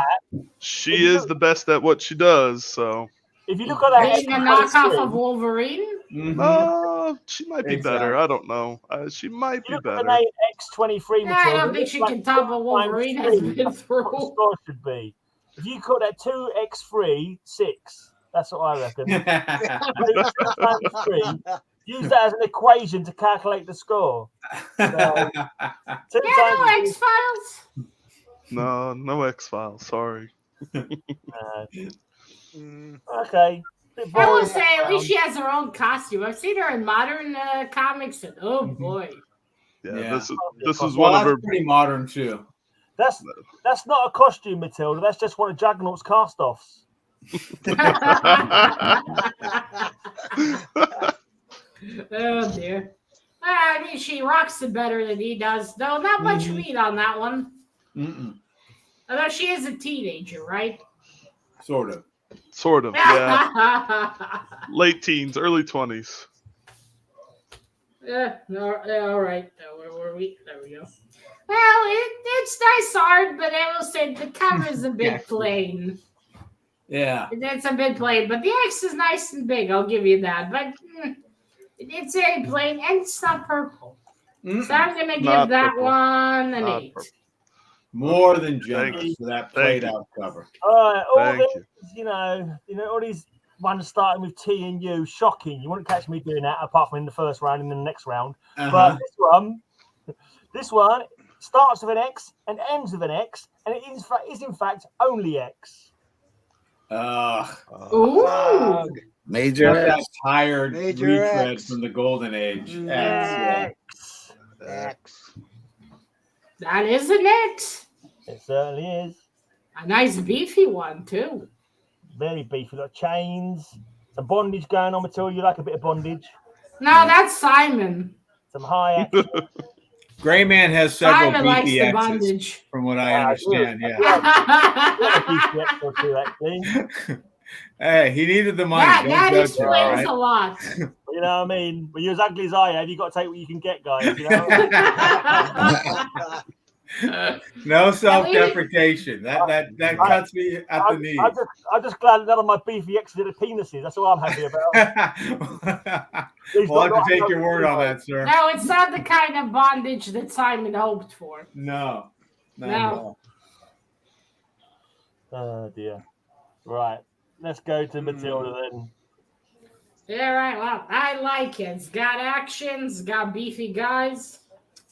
She is the best at what she does, so. If you look at that, Being a knockoff of Wolverine? Mhm. She might be Exactly. better. I don't know. She might if be you look at the better. name X23 Yeah, I Matilda, don't think she can top what Wolverine has been that's what the through. score should be. If you call that 2x3, 6. That's what I reckon. 2 times 3. Use that as an equation to calculate the score. So, 2 Yeah, no times X-Files. No X-Files. Sorry. okay. Bit I will boring. say, at least she has her own costume. I've seen her in modern comics, and oh boy. Yeah, Yeah. this is Well, one of her. that's pretty modern too. That's not a costume, Matilda. That's just one of Juggernaut's cast-offs. Oh dear. I mean, she rocks it better than he does, though. Not much meat on that one. Mm-mm. Although she is a teenager, right? Sort of. Sort of, yeah. Late teens, early 20s. Yeah, all right. Where were we? There we go. Well, it's nice art, but I will say the cover is a bit plain. Yeah. It's a bit plain, but the X is nice and big. I'll give you that. But it's very plain, and it's not purple. Mm-mm. So I'm going to give Not that purple. one an Not 8. purple. More than Thank generous for that Thank played out cover. All Thank these, you. all these ones starting with T and U, shocking. You wouldn't catch me doing that apart from in the first round and in the next round. Uh-huh. But this one starts with an X and ends with an X, and it is in fact only X. Ooh. Major Not that X. tired Major retread X. from the golden age. X. X. That is an X. It certainly is. A nice beefy one, too. Very beefy. Got chains. Some bondage going on, Matilda. You like a bit of bondage? No, that's Simon. Some high action. Gray Man has several Simon likes beefy the X's, bondage. from what I understand. Yeah. Got a beefy X or two, actually. Hey, he needed the money. That Don't judge him, all explains right? a lot. You know what I mean? When you're as ugly as I am, you got to take what you can get, guys. You know? No self-deprecation. That cuts me at the knees. I'm just glad that none of my beefy X's are penises. That's all I'm happy about. We'll have to take your word on that, sir. No, it's not the kind of bondage that Simon hoped for. No. No. Oh, dear. Right. Let's go to Matilda then. Yeah, right. Well, I like it. It's got action. It's got beefy guys.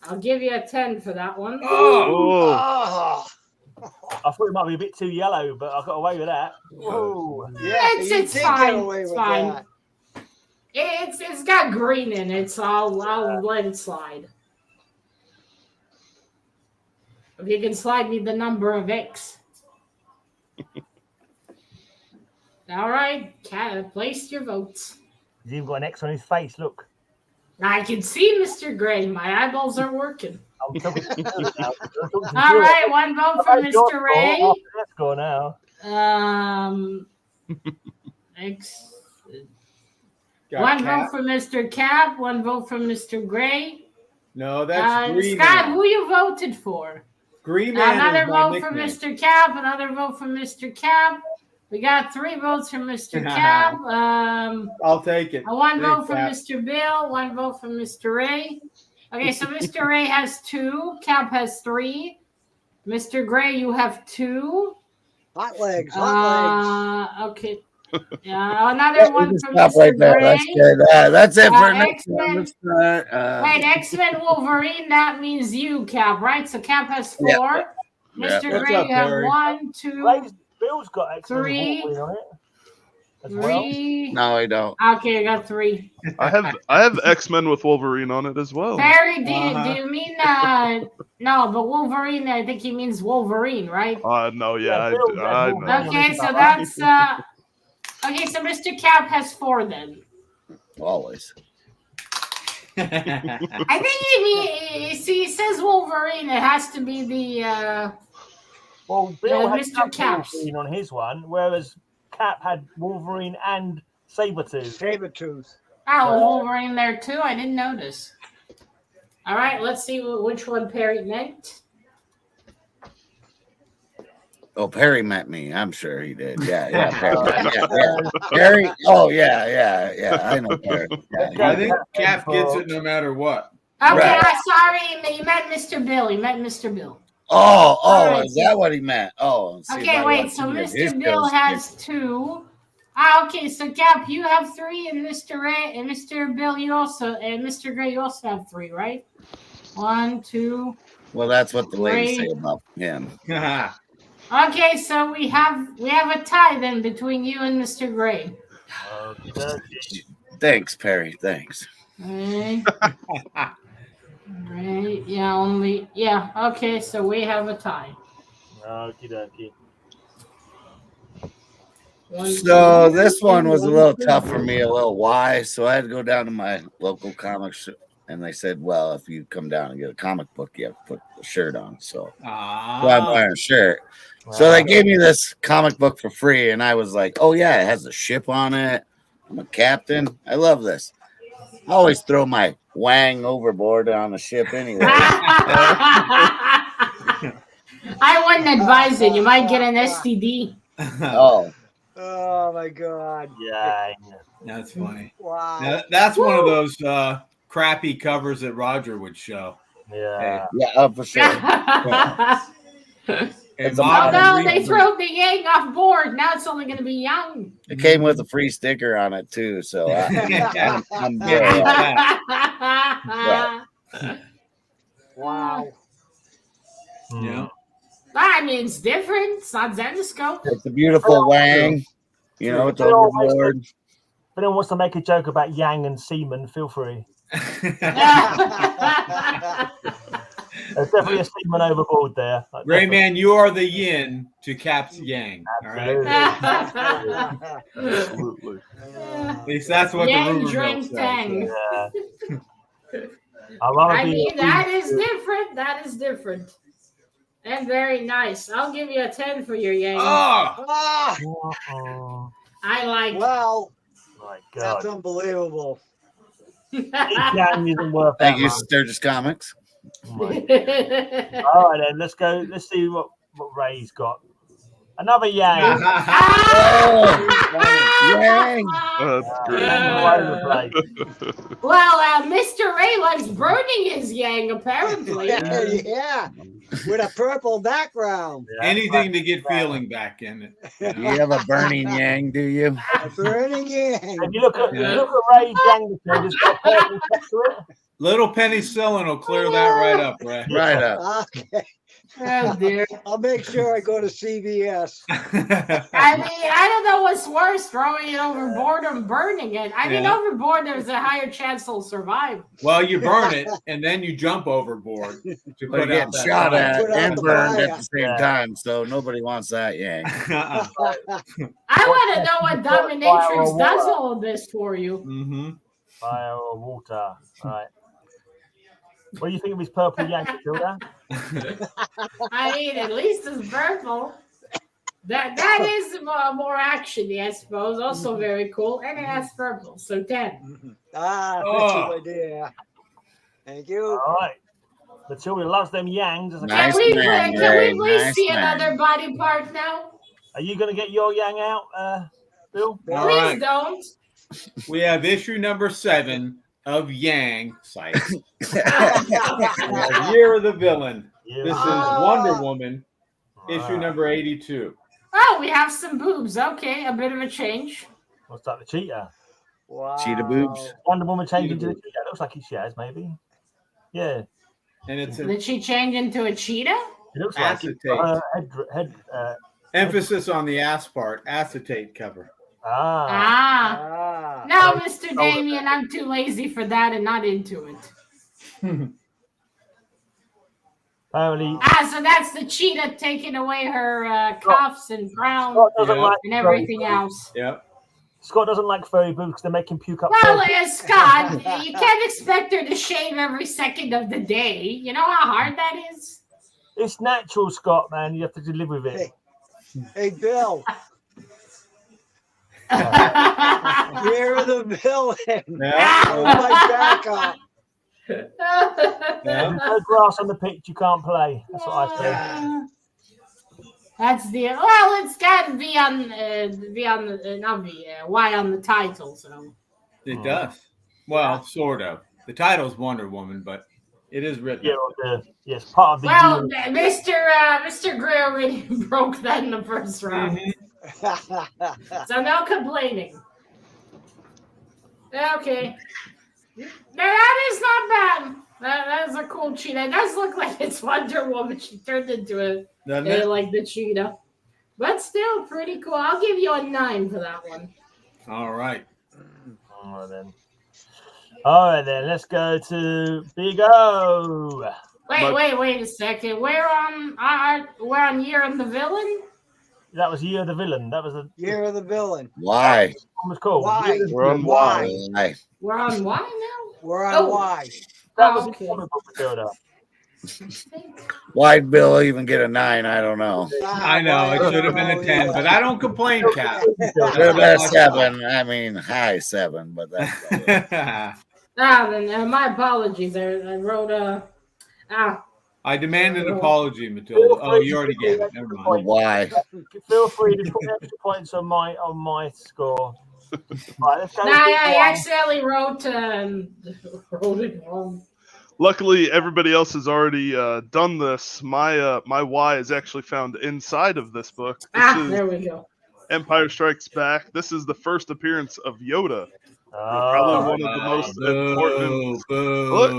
I'll give you a 10 for that one. Oh. I thought it might be a bit too yellow, but I got away with that. Whoa. Yeah, It's you did fine. get away It's with fine. that. It's got green in it, so I'll let it slide. If you can slide me the number of X. All right, place your votes. He's even got an X on his face. Look. I can see Mr. Gray. My eyeballs are working. I'm talking to you now. All right, one vote for Mr. Ray. Let's go now. X. Got One Cap. vote for Mr. Cap. One vote for Mr. Gray. No, that's Green Scott, Man. who you voted for? Green Man Another is my vote for nickname. Mr. Cap. Another vote for Mr. Cap. We got 3 votes for Mr. Cap. I'll take it. One Thanks, vote for Cap. Mr. Bill. One vote for Mr. Ray. Okay, so Mr. Ray has 2. Cap has 3. Mr. Gray, you have 2. Hot legs, hot legs. Okay. Another one for Stop Mr. right there. Gray. That's good. That's it for next X-Men. one. Let's start. Wait, X-Men Wolverine, that means you, Cap, right? So Cap has 4. Yeah. Mr. Yeah. Gray, What's up, you have Barry? 1, 2, Bill's got X-Men 3. Wolverine on it. As well. 3. No, I don't. Okay, I got 3. I have X-Men with Wolverine on it as well. Barry, do you mean no, but Wolverine, I think he means Wolverine, right? No, yeah, Bill, I know. Wolverine. Okay, so that's okay, so Mr. Cap has 4 then. Always. I think he says Wolverine. It has to be the Well, Bill had Mr. Caps. Wolverine on his one, whereas Cap had Wolverine and Sabretooth. Sabertooth. Wolverine there too. I didn't notice. All right, let's see which one Perry meant. Oh, Perry met me. I'm sure he did. Yeah, Perry. Yeah. Perry. Oh, yeah. I know Perry. Yeah, I think Cap gets it no matter what. Okay, Right. I'm sorry. He meant Mr. Bill. Oh, Alright. is that what he meant? Oh, see if Okay, I wait. watch So his Mr. Bill shows. has 2. Okay. So Cap, you have 3, and Mr. Ray and Mr. Bill, you also, and Mr. Gray, you also have 3, right? 1, 2. Well, that's what the ladies Three. say about him. Okay, so we have a tie then between you and Mr. Gray. Thanks, Perry. Thanks. Right. Right. Yeah. Okay, so we have a tie. Okie dokie. So this one was a little tough for me, a little why. So I had to go down to my local comics, and they said, "Well, if you come down and get a comic book, you have to put a shirt on." So I'm wearing a shirt. So they gave me this comic book for free, and I was like, "Oh yeah, it has a ship on it. I'm a captain. I love this." I always throw my wang overboard on the ship anyway. I wouldn't advise it. You might get an STD. Oh, Oh my God. Yeah. That's funny. Wow. That's one of those crappy covers that Roger would show. Yeah. yeah, for sure. And a Oh Modern no, they Reason- throw the yang off board. Now it's only going to be young. It came with a free sticker on it too, so I'm good. Wow. Yeah. I mean, it's different. It's not Zenoscope. It's a beautiful wang. You know, it's overboard. If anyone wants to make a joke about Yang and semen, feel free. There's definitely a seaman overboard there. Gray Man, you are the yin to Cap's yang. All right. Absolutely. At least that's what Yang the rumor mill drink says. tang. Yeah. I mean, that is different. That is different. And very nice. I'll give you a 10 for your yang. Oh, Ah, I like well, My that's God. unbelievable. Yang isn't worth Thank that you, much. Sturgis Comics. Oh my God. All right, then let's go. Let's see what Ray's got. Another yang. Yang. That's great. All over the place. Well, Mr. Ray likes burning his yang, apparently. Yeah, with a purple background. Yeah. anything to get feeling back in it. Do you have a burning yang, do you? A burning yang. If you look at Ray's yang, it's got a purple touch to it. Little penicillin will clear that right up, Ray. Right up. Okay, Oh, dear. I'll make sure I go to CVS. I mean, I don't know what's worse, throwing it overboard or burning it. I mean, Yeah. overboard, there's a higher chance they'll survive. Well, you burn it and then you jump overboard to We're put out getting that shot fire. at Put out and the burned fire. at the same Yeah. time, so nobody wants that yang. Uh-uh. I want to know what dominatrix Fire or does water? all of this for you. Mm-hmm. Fire or water. All right. What do you think of his purple yang, Matilda? I mean, at least it's purple. That is more actiony, I suppose. Also very cool, and it has purple, so 10. Ah, Oh. that's a good idea. Thank you. All right. Matilda loves them yangs. As a Nice Can we, man, can we Ray, please nice see man. another body part now? Are you going to get your yang out, Bill? All Please right. don't. We have issue number 7 of Yang Sight. Year of the Villain. Yeah. This is Oh. Wonder Woman, issue Alright. number 82. Oh, we have some boobs. Okay, a bit of a change. What's that? The cheetah. Wow. Cheetah boobs. Wonder Woman changing Cheetah to the cheetah. Looks like she has, maybe. Yeah. And it's an Did she change into a cheetah? It looks like it. acetate. Emphasis on the ass part, acetate cover. Ah. Ah. Ah. No, Mr. Damien, I'm too lazy for that and not into it. Apparently, Ah, so that's the cheetah taking away her cuffs and crown Scott doesn't Yeah. like and everything else. Yep. Scott doesn't like furry boots because they make him puke up. Well, fur. Scott, you can't expect her to shave every second of the day. You know how hard that is? It's natural, Scott, man. You have to live with it. Hey, Bill. You're the villain. Yeah. Hold my back up. If Yeah. there's no grass on the pitch, you can't play. That's what I say. That's the it's got to be on not the why on the title. So It does. Well, sort of. The title's Wonder Woman, but it is written. Yeah, yes, part of the. well, union. Mr. Gray already broke that in the first round, so no complaining. Okay, now that is not bad. That is a cool cheetah. It does look like it's Wonder Woman. She turned into a Doesn't it? like the cheetah, but still pretty cool. I'll give you a 9 for that one. All right. All right, then. Let's go to Big O. Wait a second. We're on Year and the Villain. That was Year of the Villain. That was the You're the villain. Why? one was called. Why? Year of the We're on Villain. Why? Why? We're on why now? We're on Oh. why. That was Okay. the comic book builder. Why'd Bill even get a 9? I don't know. I know it should have been a 10, but I don't complain, Cap. Should have been a 7. I mean, high 7, but that's Then my apologies. I wrote I demand an apology, Matilda. Oh, you already gave it. Never mind. why. Feel free to put extra points on my score. Right, let's go. No, to Big I One. accidentally wrote it wrong. Luckily, everybody else has already done this. My Y is actually found inside of this book. This is There we go. Empire Strikes Back. This is the first appearance of Yoda. Oh, Probably one of the most important. Look,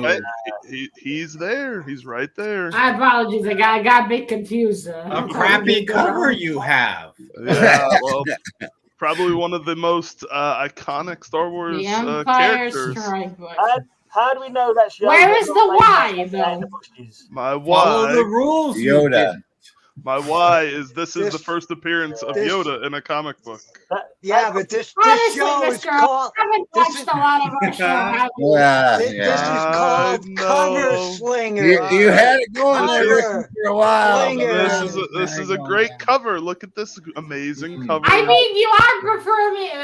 Boo. he's there. He's right there. My apologies. I got a bit confused. A crappy cover you have. Yeah, well, probably one of the most iconic Star Wars The Empire characters. Strike Back. How do we know that's Yoda? Where is the Not Y, in though? the bushes? My Follow the why, rules, you Yoda. kid. my why is this is the This- first appearance of this- Yoda in a comic book. Yeah, but this Honestly, show is Mr. O, called. I haven't This watched is- a lot of our show, have you? Yeah, This yeah. is called I Cover know. Slinger. You had it going there Cover. for a while. Slinger. This is a great cover. Look at this amazing cover. I mean, you are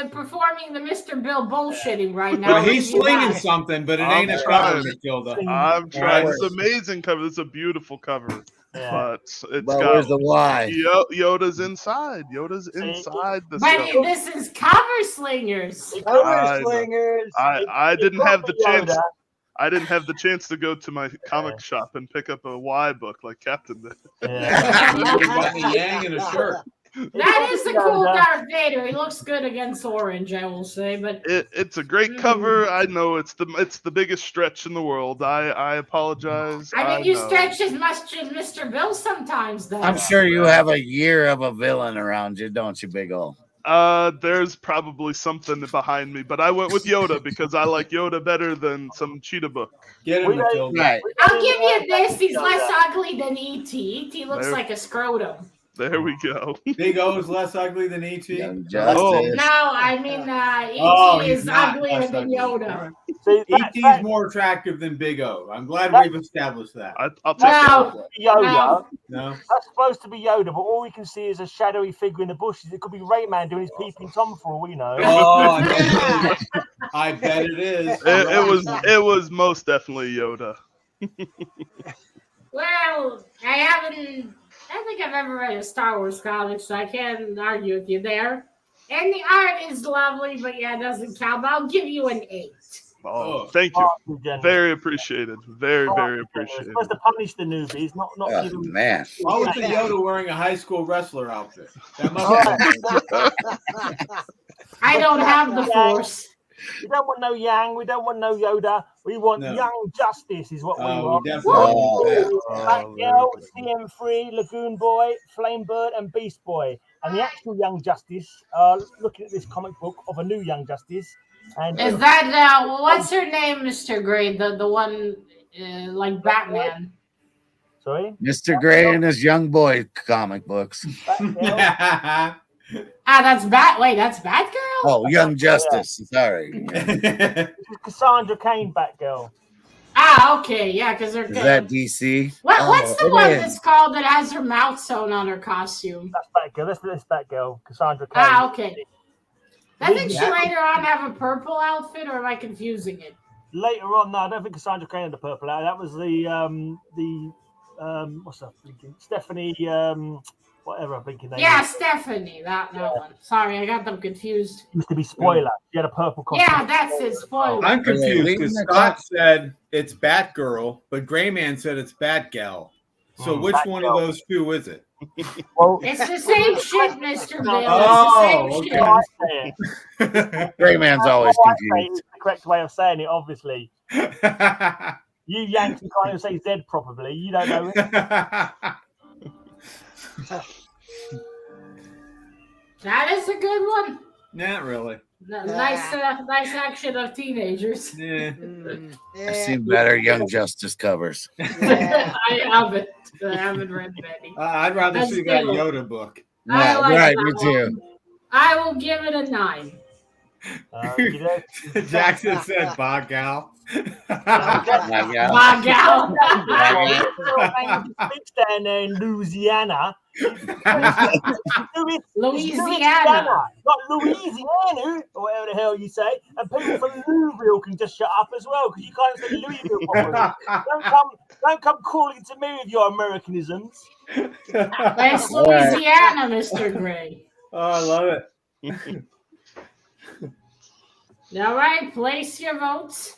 performing the Mr. Bill bullshitting right now. Well, he's Give you slinging that. something, but it I'm ain't a trying. cover, Matilda. I'm trying. Yeah. This is amazing cover. This is a beautiful cover. Yeah. But it's But got where's the Y? Yoda's inside. Yoda's inside this But cover. this is Cover Slingers. Cover I know. Slingers. I didn't have the chance. Yoda. I didn't have the chance to go to my comic shop and pick up a Y book like Captain did. Yeah. You got the Yang in a shirt. That is a cool Yoda. Darth Vader. He looks good against orange, I will say. But It's a great cover. I know it's the biggest stretch in the world. I apologize. I mean, you know. stretch as much as Mr. Bill sometimes, though. I'm sure you have a year of a villain around you, don't you, Big Ol'? There's probably something behind me, but I went with Yoda because I like Yoda better than some cheetah book. Get him, We don't- Matilda. Right. I'll give you this. He's Yoda. less ugly than E.T. E.T. looks There- like a scrotum. There we go. Big O's less ugly than E.T. Young Oh. Justice. No, I mean, E.T. Oh, he's is not uglier less than ugly. Yoda. See, E.T.'s more attractive than Big O. I'm glad we've established that. I'll take Wow. that. Yoda. No? That's supposed to be Yoda, but all we can see is a shadowy figure in the bushes. It could be Rayman doing his peeping Tom for all we know. Oh, I bet it is. It was most definitely Yoda. Well, I don't think I've ever read a Star Wars comic, so I can't argue with you there. And the art is lovely, but yeah, it doesn't count. But I'll give you an 8. Oh, thank you. Far too generous. Very appreciated. Very, Far very too generous. appreciated. Supposed to punish the newbies, not Oh, give them. man. Why was the Yoda wearing a high school wrestler outfit? That must All have right. been I don't have the Force. We don't want no Yang. We don't want no Yoda. We want No. Young Justice, is what we Oh, want. we definitely want that. Batgirl, CM3, Lagoon Boy, Flamebird, and Beast Boy. And the actual Young Justice, looking at this comic book of a new Young Justice. And Is that what's her name, Mr. Gray? The one like Batman. sorry, Mr. Gray and his young boy comic books. Batgirl. That's Wait, that's Batgirl. Oh, Young Justice. Sorry. This is Cassandra Cain, Batgirl. Okay, yeah, because they're. Is that DC? What's the it one is. that's called that has her mouth sewn on her costume? That's Batgirl. That's Batgirl. Cassandra Cain. Okay. Doesn't she later on have a purple outfit, or am I confusing it? Later on, no, I don't think Cassandra Cain had the purple out. That was the what's that? Stephanie, whatever I'm thinking. Yeah, Stephanie, that one. Sorry, I got them confused. Used to be Spoiler. She had a purple costume. Yeah, that's it. Spoiler. I'm confused Leaving because the Scott said it's Batgirl, but Grayman said it's Batgal. So which one of Batgirl. those two is it? Well, It's the same shit, Mr. Bill. Oh, It's the okay. same how shit. I say it. Gray Man's always How I say it confused. is the correct way of saying it, obviously. You Yanks can't even say Z properly. You don't know it. That is a good one. Not really. Nice action of teenagers. Yeah. I've seen better Young Justice covers. Yeah. I haven't read many. I'd rather That's see that good. Yoda book. I Yeah, like right, that me too. one. I will give it a 9. You know? Jackson said Batgal. Bagal. Speaks down there in Louisiana. Louisiana. Not Louisiana, or whatever the hell you say. And people from Louisville can just shut up as well, because you can't say Louisville properly. Don't come calling to me with your Americanisms. It's Louisiana, Mr. Gray. Oh, I love it. All right, place your votes.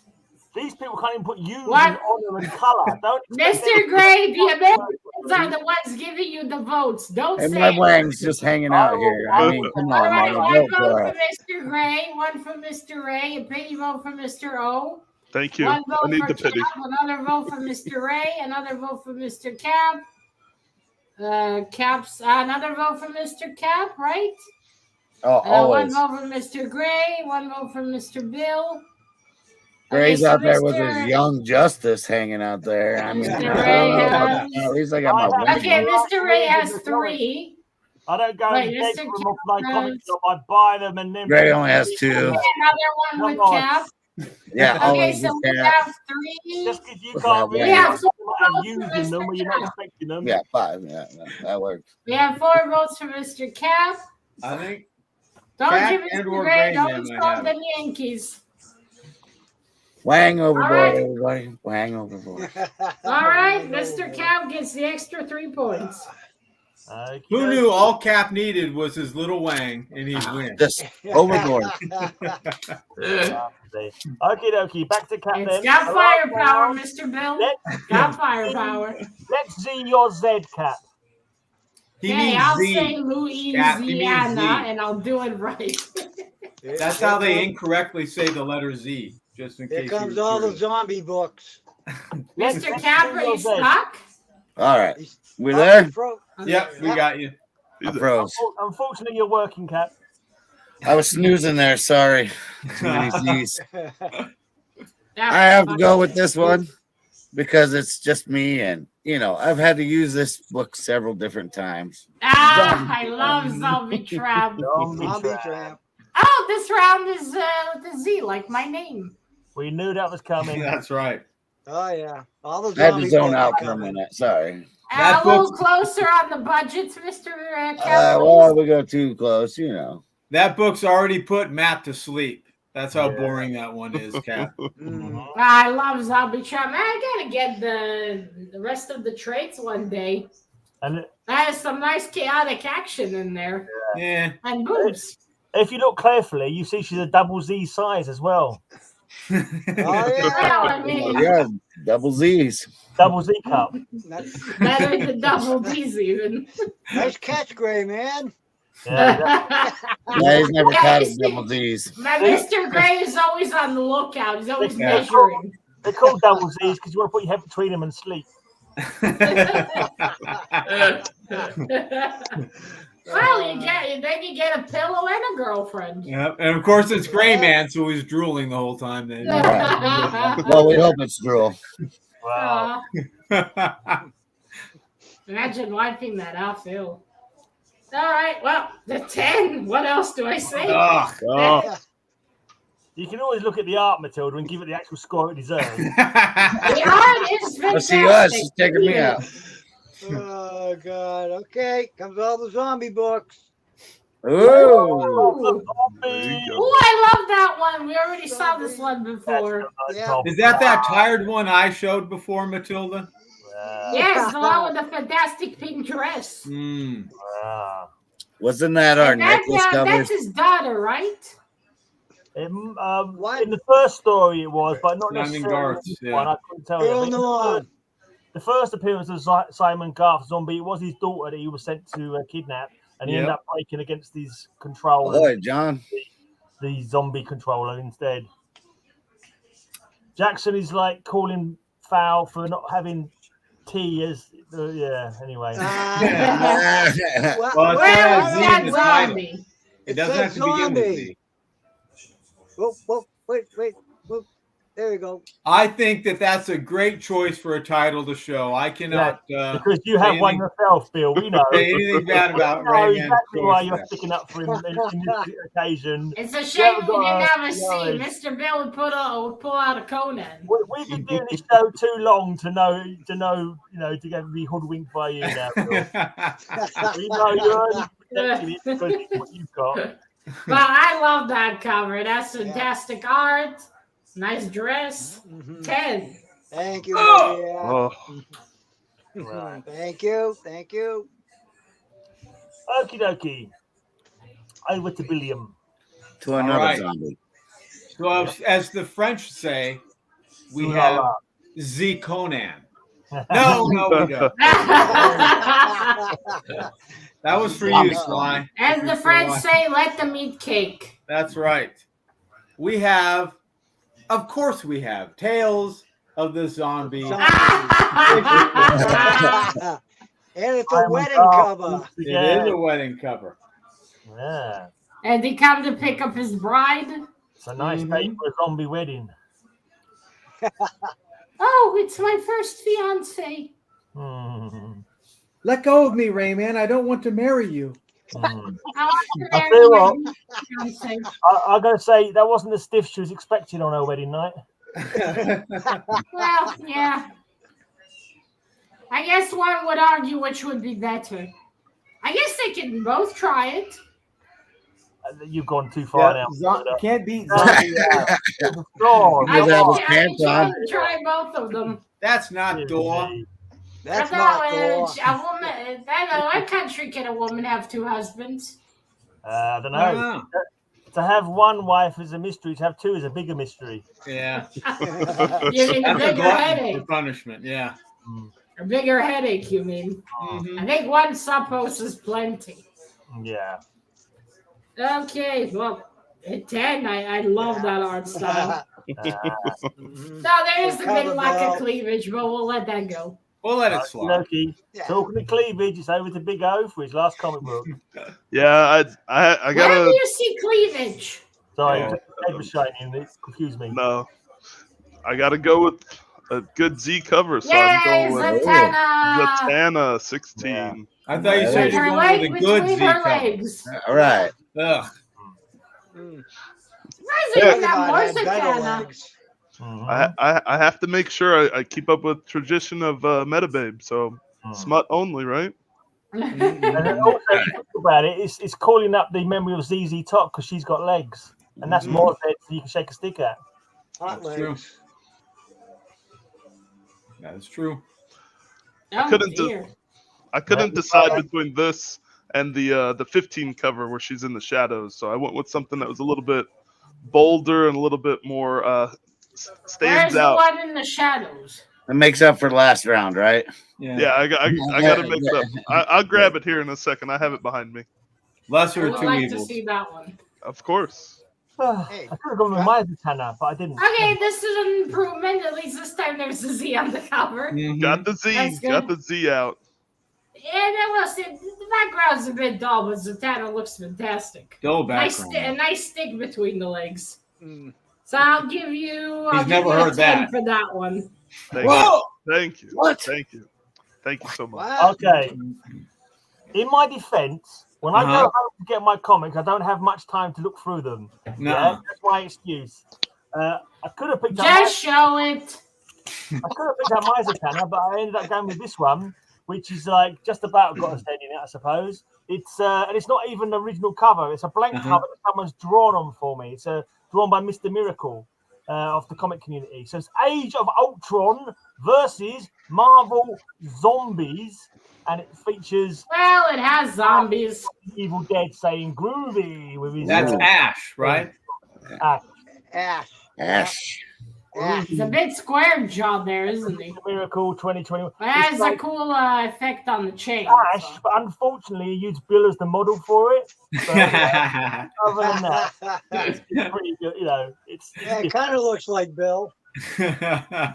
These people can't even put you in What? honor and color. Don't Mr. Gray, the Americans are the ones giving you the votes. Don't And say my it. wang's just hanging out here. I mean, come All on, right, man. one Go vote for for it. Mr. Gray, one for Mr. Ray, a pity vote for Mr. O. Thank you. One I vote need for the pity. Cap, another vote for Mr. Ray, another vote for Mr. Cap. Cap's another vote for Mr. Cap, right? Oh, One always. vote for Mr. Gray, one vote for Mr. Bill. Gray's so out there with Mr. his young justice hanging out there. I mean, Mr. I Ray don't know about has- that. At least I got my Okay, wing. Mr. Ray has 3. I don't go Wait, and beg Mr. for them off my Cap comic shop. I buy them and then. Gray only has 2. Another one with Come on. Cap. Yeah, Okay, always so with we Cap. have 3. Just because you What's can't that read, We have 4 you might have votes used for in them, or you're Mr. not Cap. expecting them. Yeah, 5. Yeah, that works. We have 4 votes for Mr. Cap. I think Don't Cap you, and Mr. or Gray, Gray don't Man might call have them Yankees. Wang overboard, right. everybody. Wang overboard. All right, Mr. Cap gets the extra 3 points. Who knew all Cap needed was his little wang and he'd win. Just overboard. Okie dokie, back to Cap It's then. got All right, firepower, now, Mr. Bill. Let's, Got firepower. let's see your Z, Cap. He Okay, means I'll Z. say Cap, he means Louisiana, Z. and I'll do it right. That's how they incorrectly say the letter Z. Just in Here case. comes you were all the curious. zombie books. Mr. Cap, are you stuck? All right. He's- We there? Yep, we got you. I froze. Unfortunately, you're working, Cap. I was snoozing there. Sorry. Too many Z's. Yeah, I have to go with this one because it's just me, and I've had to use this book several different times. I love Zombie Trap. Zombie trap. Oh, this round is with the Z, like my name. We knew that was coming. That's right. Oh yeah, all the I had zombie to zone books out are for a coming. minute. Sorry. That A little book's- closer on the budgets, Mr. Cap. Well, we go too close, That book's already put Matt to sleep. That's how Yeah. boring that one is, Cap. Mm. I love Zombie Trap. Man, I gotta get the rest of the traits one day. And That is some nice chaotic action in there. Yeah. And boobs. if you look carefully, you see she's a double Z size as well. Oh yeah, Well, I Oh mean, my God, double Z's. Double Z cup. better than double D's even. nice catch, Gray man. Yeah, Yeah, he's never Yeah, caught you a see- double Z's. My Mr. Gray is always on the lookout. He's always Yeah. measuring. they're called double Z's because you want to put your head between them and sleep. Well, then you get a pillow and a girlfriend. Yep. And of course, it's Gray Man, so he's drooling the whole time. Then. Well, we hope it's drool. Wow. Imagine wiping that off, Phil. All right, well, the 10. What else do I say? Ugh. Oh, You can always look at the art, Matilda, and give it the actual score it deserves. The art is let's see fantastic. us. She's taking me out. Oh God. Okay, comes all the zombie books. Ooh. Ooh. There you go. Ooh, I love that one. We already saw this one before. Yeah. Is that tired one I showed before, Matilda? Yes, the one with the fantastic pink dress. Hmm. Wasn't that our And that- necklace cover? that's his daughter, right? What? In the first story it was, but not Simon necessarily Garth's, this yeah. one. I couldn't tell Girl you. Noir. The first appearance of Simon Garth's zombie, it was his daughter that he was sent to kidnap, and he ended Yep. up breaking against his controller, Boy, John. the zombie controller instead. Jackson is like calling foul for not having tea as anyway. Well, Well, it Where says was Z that in the title. zombie? It doesn't have to begin with Z. Whoa, wait. Whoa. There we go. I think that's a great choice for a title to show. I cannot Because you have say one anything- yourself, Bill. We know. say anything bad about We know Rayman's exactly why choice you're there. sticking up for him in this occasion. It's a shame we got didn't have a us, scene. guys. Mr. Bill would pull out a Conan. We've been doing this show too long to know, to get be hoodwinked by you now. Bill. We know you're only protecting it because of what you've got. But I love that cover. That's fantastic art. Nice dress. Mhm. 10. Thank you. Oh! Maria. Right. Thank you. Okie dokie. Over to Billiam. To another right. zombie. So, as the French say, we La have la. Z Conan. No, we don't. That was for you, Sly. As the French say, let them eat cake. That's right. We have, of course, we have Tales of the Zombie. And it's a Simon wedding Garth cover. once It again. is a wedding cover. Yeah. And he come to pick up his bride. It's a nice Mhm. day for a zombie wedding. Oh, it's my first fiance. Let go of me, Rayman. I don't want to marry you. I want to I marry tell you what, your fiance. I gotta say that wasn't the stiff she was expecting on her wedding night. Well, yeah. I guess one would argue which would be better. I guess they can both try it. You've gone too far now. Can't beat zombie. Oh, You have his I pants on. can try both of them. That's not door. That's I not know, Thor. a woman. I know. What country can a woman have two husbands? I don't I know. don't know. To have one wife is a mystery. To have two is a bigger mystery. Yeah. You mean a That's a bigger glutton headache? for punishment. Yeah. A bigger headache, you mean? Mhm. I think one suppose is plenty. Yeah. Okay, well, at 10, I love that art style. Mhm. No, there is a Cover bit lack belt. of cleavage, but we'll let that go. We'll let it slide. Loki. Yeah. Talking to cleavage, it's over to Big O for his last comic book. Yeah, I Where do gotta you see cleavage? Sorry, Oh. the head was shining. It confused me. no. I gotta go with a good Z cover, so Yay, I'm going with Zatanna! Zatanna 16. I thought you said With you're her going leg with a good between Z her cover. legs. All right. Ugh. Mm. Why is it not more Pokemon had better Zatanna? legs. Mhm. I have to make sure I keep up with tradition of Metababe, so smut only, right? And then also, if you think about it, it's calling up the memory of ZZ Top because she's got legs, and that's more legs than you can shake a stick at. Hot That's true. legs. That is true. Oh, couldn't do- dear. I couldn't decide between this and the 15 cover where she's in the shadows, so I went with something that was a little bit bolder and a little bit more Where's stands the out. one in the shadows? It makes up for last round, right? Yeah, I gotta make it up. I'll grab it here in a second. I have it behind me. Lesser I of would two like evils. to see that one. Of course. Hey, I could have gone with my Zatanna, but I didn't. Okay, this is an improvement. At least this time there's a Z on the cover. Mhm. Got the Z. That's good. Got the Z out. And I will say the background's a bit dull, but Zatanna looks fantastic. Dull Nice, background. a nice stick between the legs. mm. So I'll give you. He's never heard a 10 that. for that one. Thank Whoa! you. Thank you. What? Thank you. Thank you so much. Wow. Okay. In my defense, when I go home to get my comics, I don't have much time to look through them. No. Yeah, that's my excuse. I could have picked up. Just show it. I could have picked up my Zatanna, but I ended up going with this one, which is like just about got a head in it, I suppose. It's and it's not even the original cover. It's a blank cover that someone's drawn on for me. It's drawn by Mr. Miracle of the comic community. So it's Age of Ultron versus Marvel Zombies, and it features Well, it has zombies. Evil Dead saying "groovy" with his That's Ash, right? Ash. Ash. Ash. Ash. He's a bit square jawed there, isn't he? Miracle 2021. But it has It's a like cool effect on the chain. Ash, so. but unfortunately, he used Bill as the model for it. So, other than that, it's pretty good. You know, it's. Yeah, it kind of looks like Bill. I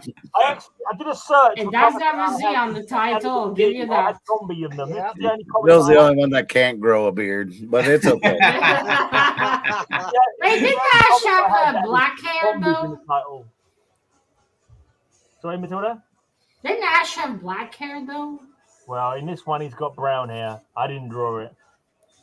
did a search. It for does comics have that a Z had on the title, I'll give you that had that. zombie in them. Yeah. It's the only comic Bill's I the have. only one that can't grow a beard, but it's okay. Yeah, Wait, it's didn't the Ash only comic I have had that black hair, zombies in though? the title. Sorry, Matilda? Didn't Ash have black hair, though? Well, in this one, he's got brown hair. I didn't draw it.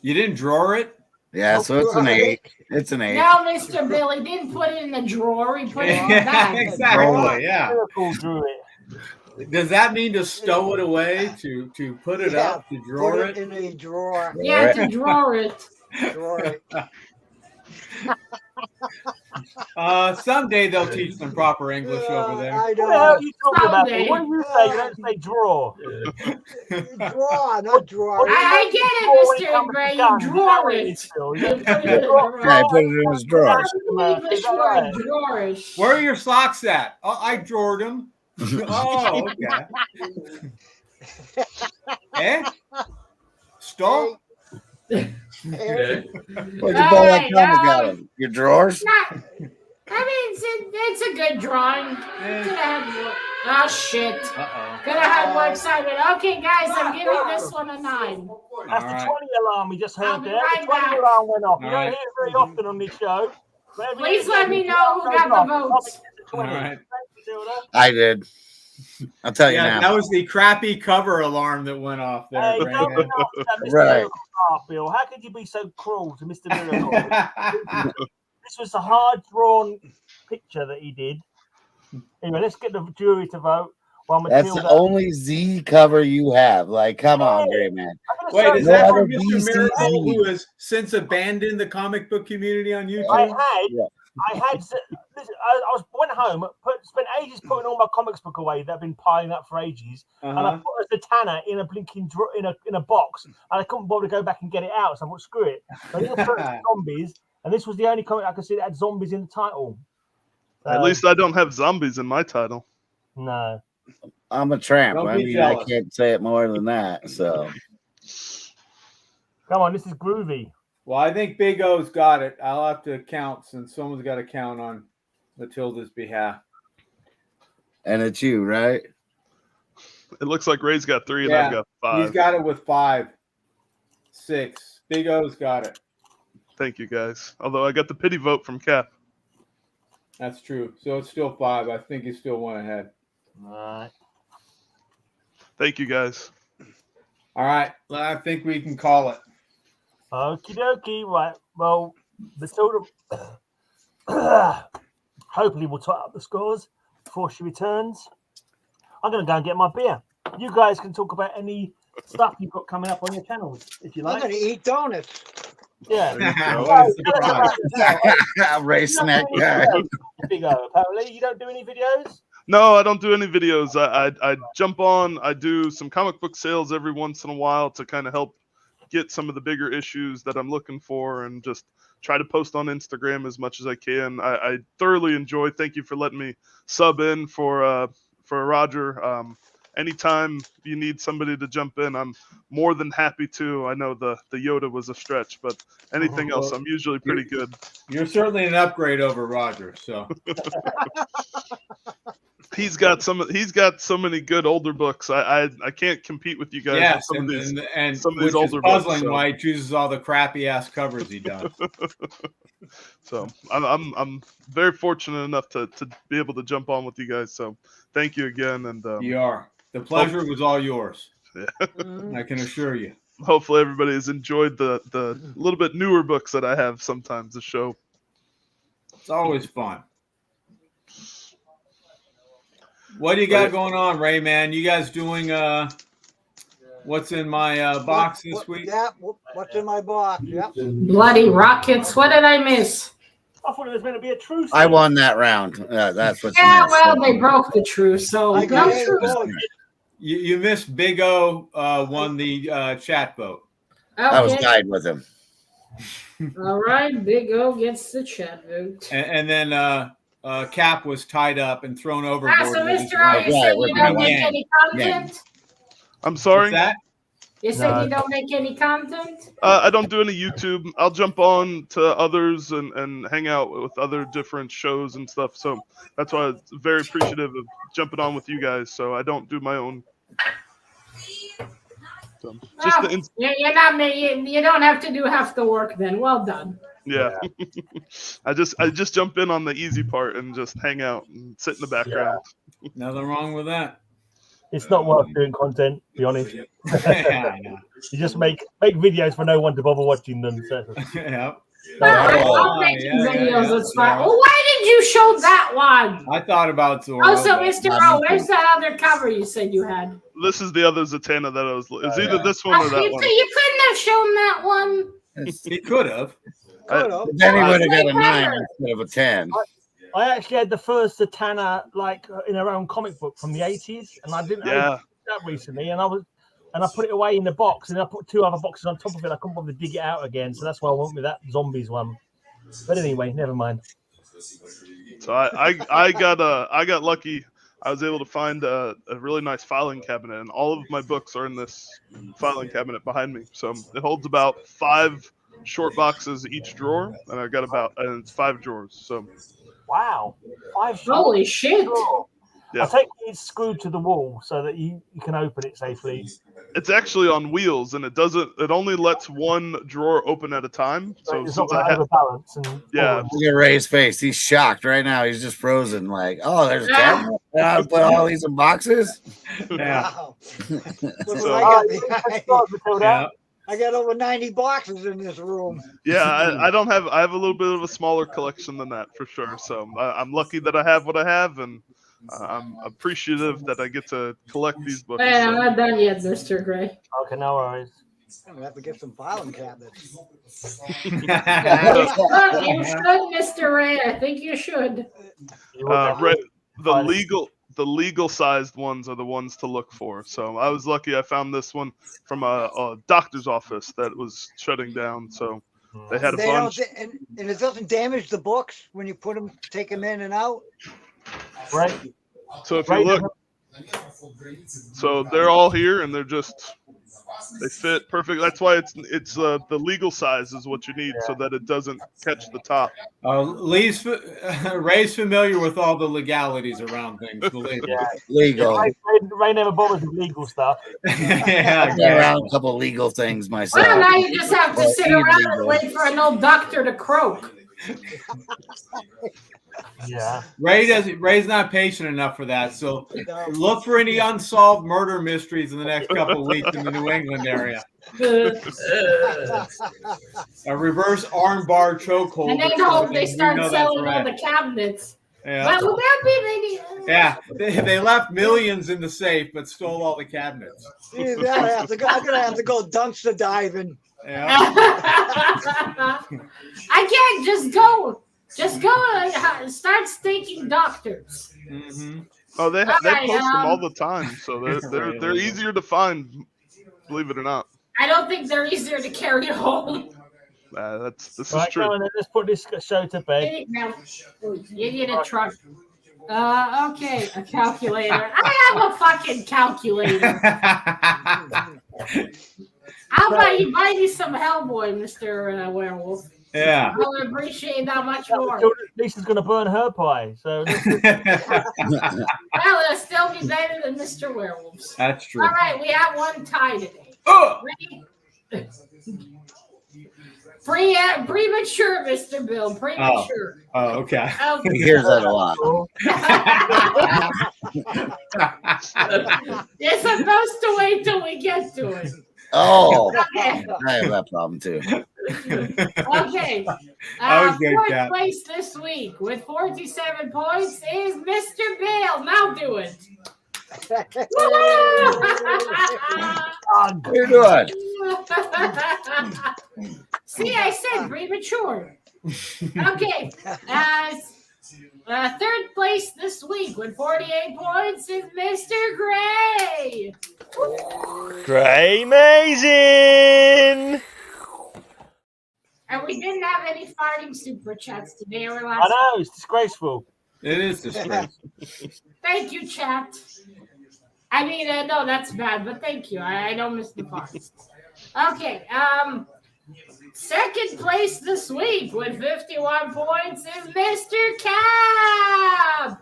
You didn't draw it? Yeah, so it's an 8. It's an 8. No, Mr. Billy didn't put it in the drawer. He put it in the bag. Exactly. Yeah. Miracle drew it. Does that mean to stow it away, to put it Yeah, up, to draw Put it? it in a drawer. Yeah, to draw it. Drawer it. Someday they'll teach them proper English over there. I What the hell are know. you talking about? Someday. What do you say? You don't say draw. Draw, not drawer. I get it, Mr. Gray. You draw it. You put it in the drawer. Yeah, I put it in his drawers. The English word drawers. Where are your socks at? Oh, I drawed them. Oh, okay. Eh? Stop. Hey, Where'd you pull All that right, comic out of? Your drawers? Not, I mean, it's a good drawing. Could have had more. Oh, shit. Uh-oh. Could have had more excitement. Okay, guys, I'm giving this one a 9. That's the 20 alarm we just I'll heard be there. right The 20 back. alarm went off. You All don't right. hear it very often on this show. But every Please now and let me then, know who goes got the off. votes. Topic is the 20. All right. Thank you Matilda? I did. I'll tell you Yeah, now. that was the crappy cover alarm that went off there. Hey, Ray don't Man. be nasty about Mr. Right. Miracle, Bill. How could you be so cruel to Mr. Miracle? This was a hard-drawn picture that he did. Anyway, let's get the jury to vote. While That's Matilda... the only Z cover you have. Like, come on, Gray Man. Wait, is No that other from Mr. BCZ. Miracle, who has since abandoned the comic book community on YouTube? I went home, spent ages putting all my comics book away that have been piling up for ages, and I put a Zatanna in a blinking in a box, and I couldn't bother to go back and get it out, so I thought, screw it. So I just put zombies, and this was the only comic I could see that had zombies in the title. So, At least I don't have zombies in my title. No. I'm a tramp. Don't I be mean, jealous. I can't say it more than that. So, Come on, this is groovy. Well, I think Big O's got it. I'll have to count since someone's got to count on Matilda's behalf. and it's you, right? It looks like Ray's got 3 and Yeah, I've got 5. He's got it with 5, 6. Big O's got it. Thank you, guys. Although I got the pity vote from Cap. That's true. So it's still 5. I think he's still one ahead. All right. Thank you, guys. All right. I think we can call it. Okie dokie. Right. Well, Matilda. Hopefully, we'll tie up the scores before she returns. I'm going to go and get my beer. You guys can talk about any stuff you've got coming up on your channels, if you I'm like. going to eat donuts. Yeah. What a surprise. Ray Snack guy. Big O, apparently, you don't do any videos. No, I don't do any videos. I jump on. I do some comic book sales every once in a while to kind of help get some of the bigger issues that I'm looking for, and just try to post on Instagram as much as I can. I thoroughly enjoy. Thank you for letting me sub in for Roger. Anytime you need somebody to jump in, I'm more than happy to. I know the Yoda was a stretch, but anything else, I'm usually pretty good. You're certainly an upgrade over Roger. So He's got so many good older books. I can't compete with you guys. yes, with and some of which these older is puzzling books, so. why he chooses all the crappy ass covers he does. So I'm very fortunate enough to be able to jump on with you guys. So thank you again, and You are. The pleasure was all yours. Yeah. I can assure you. Hopefully everybody has enjoyed the little bit newer books that I have sometimes to show. It's always fun. What do you got going on, Ray Man? You guys doing what's in my box this week? Yeah, what's in my box? Yep. Bloody rockets. What did I miss? I thought it was going to be a truce. I won that round. That's what. Yeah, you well, missed. they broke the truce, so I no got truce. You missed Big O won the chat vote. I was Okay. tied with him. All right, Big O gets the chat vote. And then Cap was tied up and thrown overboard. So, with his Mr. O, wife. you said you with don't my make yang. any content? I'm sorry. What's that? You said No. you don't make any content? I don't do any YouTube. I'll jump on to others and hang out with other different shows and stuff. So that's why I'm very appreciative of jumping on with you guys. So I don't do my own. So just Well, the you're not you don't have to do half the work then. Well done. yeah. I just jump in on the easy part and just hang out and sit in the background. Nothing wrong with that. It's not worth doing content, to be honest. Yeah, I know. You just make videos for no one to bother watching them. So. Yeah. I'm making videos. That's fine. yeah. Well, why did you show that one? I thought about Zora. Oh, so but- Mr. O, where's that other cover you said you had? This is the other Zatanna that I was. It's either yeah. this one or You that one. couldn't have shown that one. He could have. Could've. Then he would have got a Way 9 better. instead of a 10. I actually had the first Zatanna in her own comic book from the 80s, and I didn't Yeah. open that recently, and I put it away in the box, and I put 2 other boxes on top of it. I couldn't bother to dig it out again, so that's why I went with that zombies one. But anyway, never mind. So I got lucky. I was able to find a really nice filing cabinet, and all of my books are in this filing cabinet behind me. So it holds about 5 short boxes each drawer, and and it's 5 drawers. So Wow, 5 Holy shit. Sure. I take it's screwed to the wall so that you can open it safely. It's actually on wheels, and it only lets one drawer open at a time. So it's since not I have overbalance and yeah, Look at Ray's face. He's shocked right now. He's just frozen. Like, oh, there's a cabinet. I put all these in boxes. Yeah. Wow. Yeah. I got over 90 boxes in this room. yeah, I don't have. I have a little bit of a smaller collection than that for sure. So I'm lucky that I have what I have, and I'm appreciative that I get to collect these books. Hey, I'm not done yet, Mr. Gray. Okay, no worries. I'm gonna have to get some filing cabinets. You should, Mr. Ray. I think you should. Ray, the legal sized ones are the ones to look for. So I was lucky I found this one from a doctor's office that was shutting down. So they had a bunch. And it doesn't damage the books when you take them in and out. Right. So if you look, so they're all here and they fit perfect. That's why it's the legal size is what you need so that it doesn't catch the top. Ray's familiar with all the legalities around things. Yeah. Legal. Ray never bothers with legal stuff. I've got around a couple of legal things myself. Well, now you just have to sit around and wait for an old doctor to croak. Yeah. Ray's not patient enough for that. So look for any unsolved murder mysteries in the next couple of weeks in the New England area. A reverse armbar chokehold. And then hope they start selling all the cabinets. Yeah. Well, would that be maybe? Yeah, they left millions in the safe, but stole all the cabinets. See, I'm gonna have to go dumpster diving. Yeah. I can't just go. Just go and start staking doctors. Mm-hmm. Oh, they post them all the time, so they're easier to find. Believe it or not. I don't think they're easier to carry home. This is Right, true. go on, let's put this show to bed. You need a truck. Okay, a calculator. I have a fucking calculator. How about you buy me some Hellboy, Mr. Werewolf? Yeah. I would appreciate that much more. Lisa's going to burn her pie. So Well, it'll still be better than Mr. Werewolf's. That's true. All right, we have one tie today. Oh! Premature, Mr. Bill. Premature. Oh, okay. He hears that a lot. You're supposed to wait till we get to it. Oh, Okay. I have that problem too. Okay. was good, Fourth Cap. place this week with 47 points is Mr. Bill. Now do it. You're good. See, I said premature. Okay. Third place this week with 48 points is Mr. Gray. Gray amazing. And we didn't have any farting super chats today or I last. know it's disgraceful. It is disgraceful. Thank you, chat. I mean, no, that's bad, but thank you. I don't miss the farts. Okay. Second place this week with 51 points is Mr. Cab.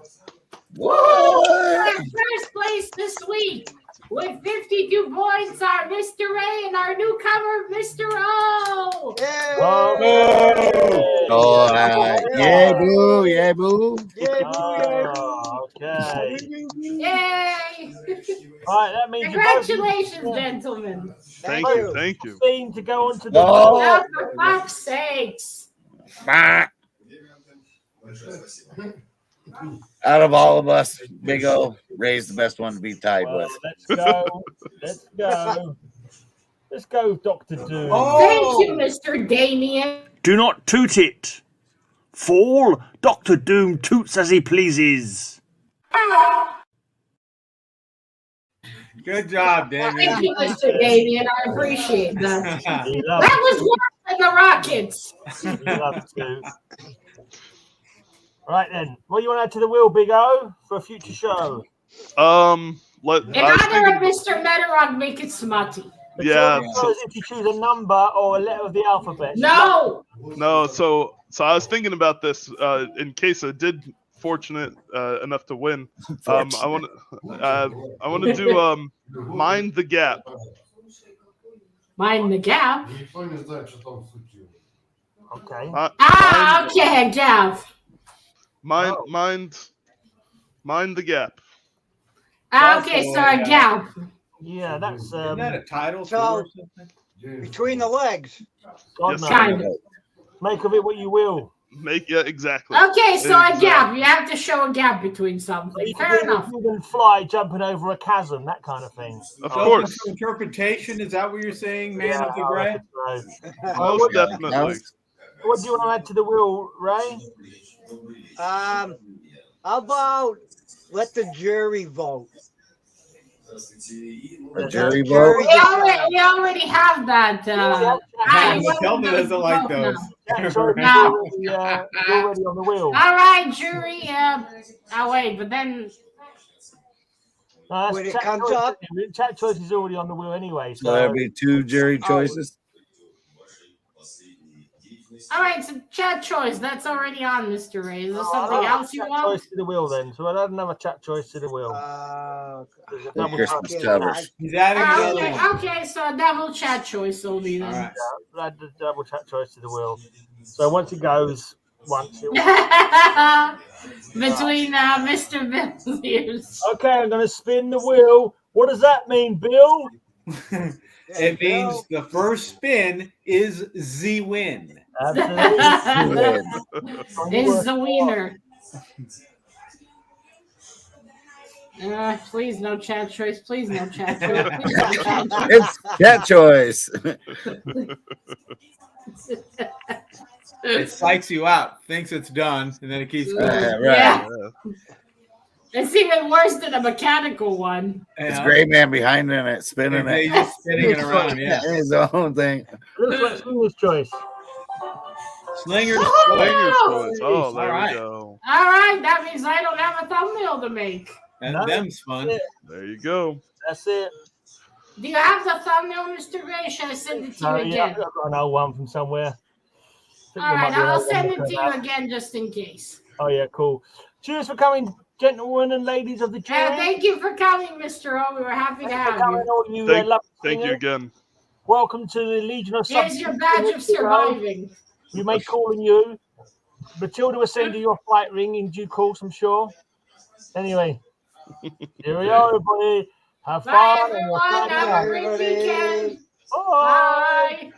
What? First place this week with 52 points are Mr. Ray and our newcomer, Mr. O. Oh, yeah, boo, yeah, boo. Oh, okay. Yay! Right, that means Congratulations, gentlemen. Thank you. Thing to go on to the Oh, for fuck's sakes. Out of all of us, Big O, Ray's the best one to be tied with. Let's go. Let's go, Dr. Doom. Thank you, Mr. Damien. Do not toot it. Fall, Dr. Doom toots as he pleases. Good job, Damien. Thank you, Mr. Damien. I appreciate that. He That was worse than the Rockets. loves to. Right then, what do you want to add to the wheel, Big O, for a future show? In honor of Mr. Metarog, make it smutty. Yeah. If you choose a number or a letter of the alphabet. No. No. So I was thinking about this in case I did fortunate enough to win. I want to do Mind the Gap. Mind the Gap. Okay. Okay, Gap. Mind the Gap. Okay, so a gap. Yeah, that's Isn't that a title? So- or something? Between the legs. God Yes, knows. sir. Kind of. Make of it what you will. Exactly. Okay, so a gap. Exactly. You have to show a gap between something. You Fair can enough. even fly jumping over a chasm, that kind of thing. Of Open course. to interpretation. Is that what you're saying, man Yeah, of the I gray? reckon so. Most definitely. What do you want to add to the wheel, Ray? How about let the jury vote? A jury Jury vote. We already have that. Matilda doesn't like those. That's already on the wheel. All right, jury. Oh wait, but then When it comes up, chat choice is already on the wheel anyway. So there'd be 2 jury choices. all right, so chat choice. That's already on, Mr. Ray. Is there something else you chat want? choice to the wheel then. So I'd add another chat choice to the wheel. okay. Double Christmas chat. covers. He's adding the other one. Okay, so a double chat choice will be All then. right. Yeah, add the double chat choice to the wheel. So once it goes, it'll... Between Mr. Bill's ears. Okay, I'm going to spin the wheel. What does that mean, Bill? It means the first spin is the win. Absolutely. Is the wiener. Please no chat choice. Please no chat choice. Please no chat choice. It's cat choice. It psychs you out, thinks it's done, and then it keeps going. Right. Yeah. It's even worse than a mechanical one. It's Gray Man behind in it, spinning He's it. just spinning it around, yeah. His own thing. Looks like Slinger's choice. Slinger's Slinger's choice. Oh, there All right. we go. All right, that means I don't have a thumbnail to make. And No, them's fun. There you go. That's it. Do you have the thumbnail, Mr. Ray? Should I send it to you Yeah, again? I've got an old one from somewhere. All right, I'll send it to you again just in case. Oh, yeah, cool. Cheers for coming, gentlemen and ladies of the jury. Thank you for coming, Mr. O. We were happy to Thanks for have coming, you. all you lovely Thank you singers. again. Welcome to the Legion of Here's your badge of surviving. We may call on you. Matilda will send you your flight ring in due course, I'm sure. Anyway, here we are, everybody. Have Bye, fun. everyone. Have a great weekend. Bye. Bye.